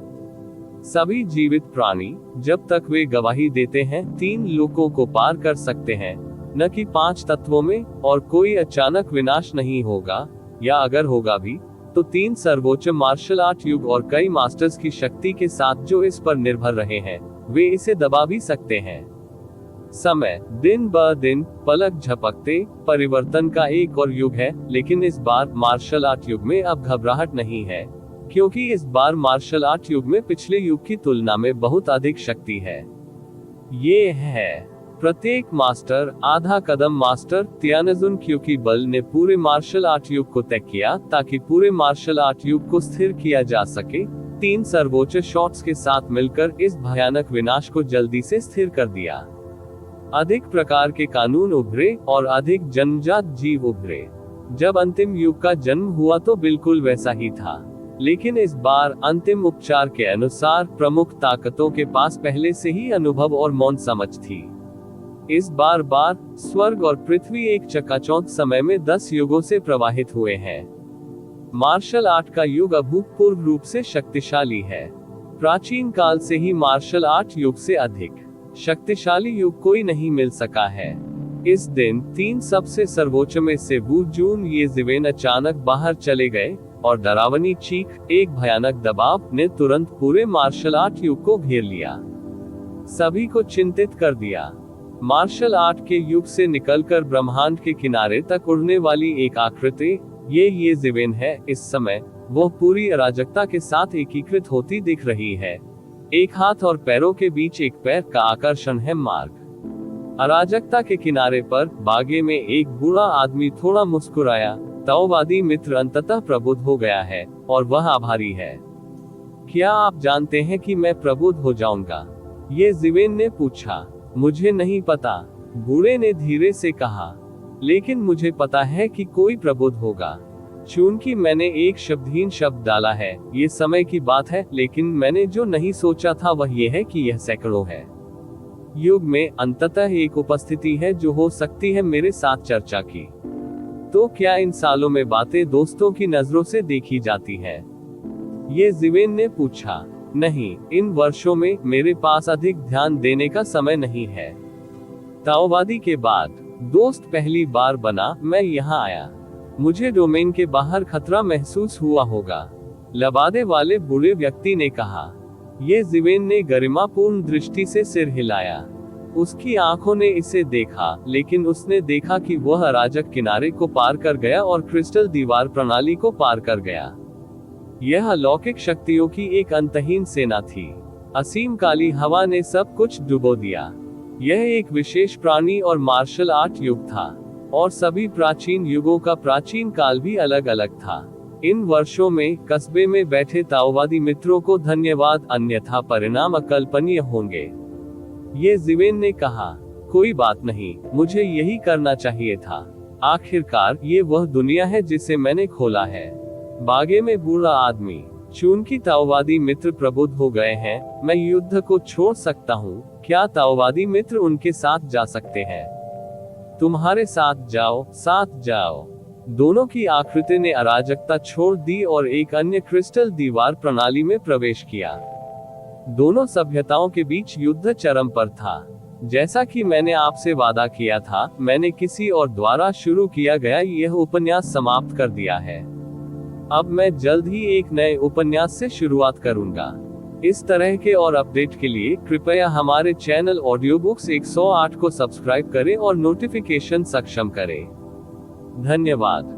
सभी जीवित प्राणी, जब तक वे गवाही देते हैं, 3 लोकों को पार कर सकते हैं, न कि 5 तत्वों में, और कोई अचानक विनाश नहीं होगा, या अगर होगा भी तो 3 सर्वोच्च मार्शल आर्ट युग और कई मास्टर्स की शक्ति के साथ जो इस पर निर्भर रहे हैं, वे इसे दबा भी सकते हैं। समय दिन ब दिन, पलक झपकते, परिवर्तन का एक और युग है, लेकिन इस बार मार्शल आर्ट युग में अब घबराहट नहीं है। क्योंकि इस बार मार्शल आर्ट युग में पिछले युग की तुलना में बहुत अधिक शक्ति है। ये है प्रत्येक मास्टर आधा कदम मास्टर त्यानजुन क्योंकि बल ने पूरे मार्शल आर्ट युग को तय किया ताकि पूरे मार्शल आर्ट युग को स्थिर किया जा सके। 3 सर्वोच्च शॉट्स के साथ मिलकर इस भयानक विनाश को जल्दी से स्थिर कर दिया। अधिक प्रकार के कानून उभरे और अधिक जन्मजात जीव उभरे। जब अंतिम युग का जन्म हुआ तो बिल्कुल वैसा ही था, लेकिन इस बार अंतिम उपचार के अनुसार प्रमुख ताकतों के पास पहले से ही अनुभव और मौन समझ थी। इस बार स्वर्ग और पृथ्वी एक चकाचौंध समय में 10 युगों से प्रवाहित हुए हैं। मार्शल आर्ट का युग अभूतपूर्व रूप से शक्तिशाली है। प्राचीन काल से ही मार्शल आर्ट युग से अधिक शक्तिशाली युग कोई नहीं मिल सका है। इस दिन 3 सबसे सर्वोच्च में से वू जून ये जिवेन अचानक बाहर चले गए और डरावनी चीख, एक भयानक दबाव ने तुरंत पूरे मार्शल आर्ट युग को घेर लिया, सभी को चिंतित कर दिया। मार्शल आर्ट के युग से निकलकर ब्रह्मांड के किनारे तक उड़ने वाली एक आकृति, ये जिवेन है। इस समय वो पूरी अराजकता के साथ एकीकृत होती दिख रही है। एक हाथ और पैरों के बीच एक पैर का आकर्षण है मार्ग। अराजकता के किनारे पर बागे में एक बूढ़ा आदमी थोड़ा मुस्कुराया। ताओवादी मित्र अंततः प्रबुद्ध हो गया है और वह आभारी है। क्या आप जानते हैं कि मैं प्रबुद्ध हो जाऊंगा? ये जिवेन ने पूछा। मुझे नहीं पता, बूढ़े ने धीरे से कहा, लेकिन मुझे पता है कि कोई प्रबुद्ध होगा। चूंकि मैंने एक शब्दहीन शब्द डाला है, ये समय की बात है, लेकिन मैंने जो नहीं सोचा था वह यह है कि यह सैकड़ों है। युग में अंततः एक उपस्थिति है जो हो सकती है मेरे साथ चर्चा की। तो क्या इन सालों में बातें दोस्तों की नजरों से देखी जाती है? ये जिवेन ने पूछा। नहीं, इन वर्षों में मेरे पास अधिक ध्यान देने का समय नहीं है। ताओवादी के बाद दोस्त पहली बार बना मैं यहाँ आया। मुझे डोमेन के बाहर खतरा महसूस हुआ होगा, लबादे वाले बूढ़े व्यक्ति ने कहा। ये जिवेन ने गरिमापूर्ण दृष्टि से सिर हिलाया। उसकी आंखों ने इसे देखा, लेकिन उसने देखा कि वह अराजक किनारे को पार कर गया और क्रिस्टल दीवार प्रणाली को पार कर गया। यह अलौकिक शक्तियों की एक अंतहीन सेना थी। असीम काली हवा ने सब कुछ डुबो दिया। यह एक विशेष प्राणी और मार्शल आर्ट युग था, और सभी प्राचीन युगों का प्राचीन काल भी अलग अलग था। इन वर्षों में कस्बे में बैठे ताओवादी मित्रों को धन्यवाद, अन्यथा परिणाम अकल्पनीय होंगे। ये जिवेन ने कहा, कोई बात नहीं, मुझे यही करना चाहिए था। आखिरकार ये वह दुनिया है जिसे मैंने खोला है। बागे में बूढ़ा आदमी, चूंकि ताओवादी मित्र प्रबुद्ध हो गए हैं, मैं युद्ध को छोड़ सकता हूँ। क्या ताओवादी मित्र उनके साथ जा सकते हैं? तुम्हारे साथ जाओ। दोनों की आकृति ने अराजकता छोड़ दी और एक अन्य क्रिस्टल दीवार प्रणाली में प्रवेश किया। दोनों सभ्यताओं के बीच युद्ध चरम पर था। जैसा कि मैंने आपसे वादा किया था, मैंने किसी और द्वारा शुरू किया गया यह उपन्यास समाप्त कर दिया है। अब मैं जल्द ही एक नए उपन्यास से शुरुआत करूंगा। इस तरह के और अपडेट के लिए कृपया हमारे चैनल ऑडियो बुक्स 108 को सब्सक्राइब करें और नोटिफिकेशन सक्षम करें। धन्यवाद।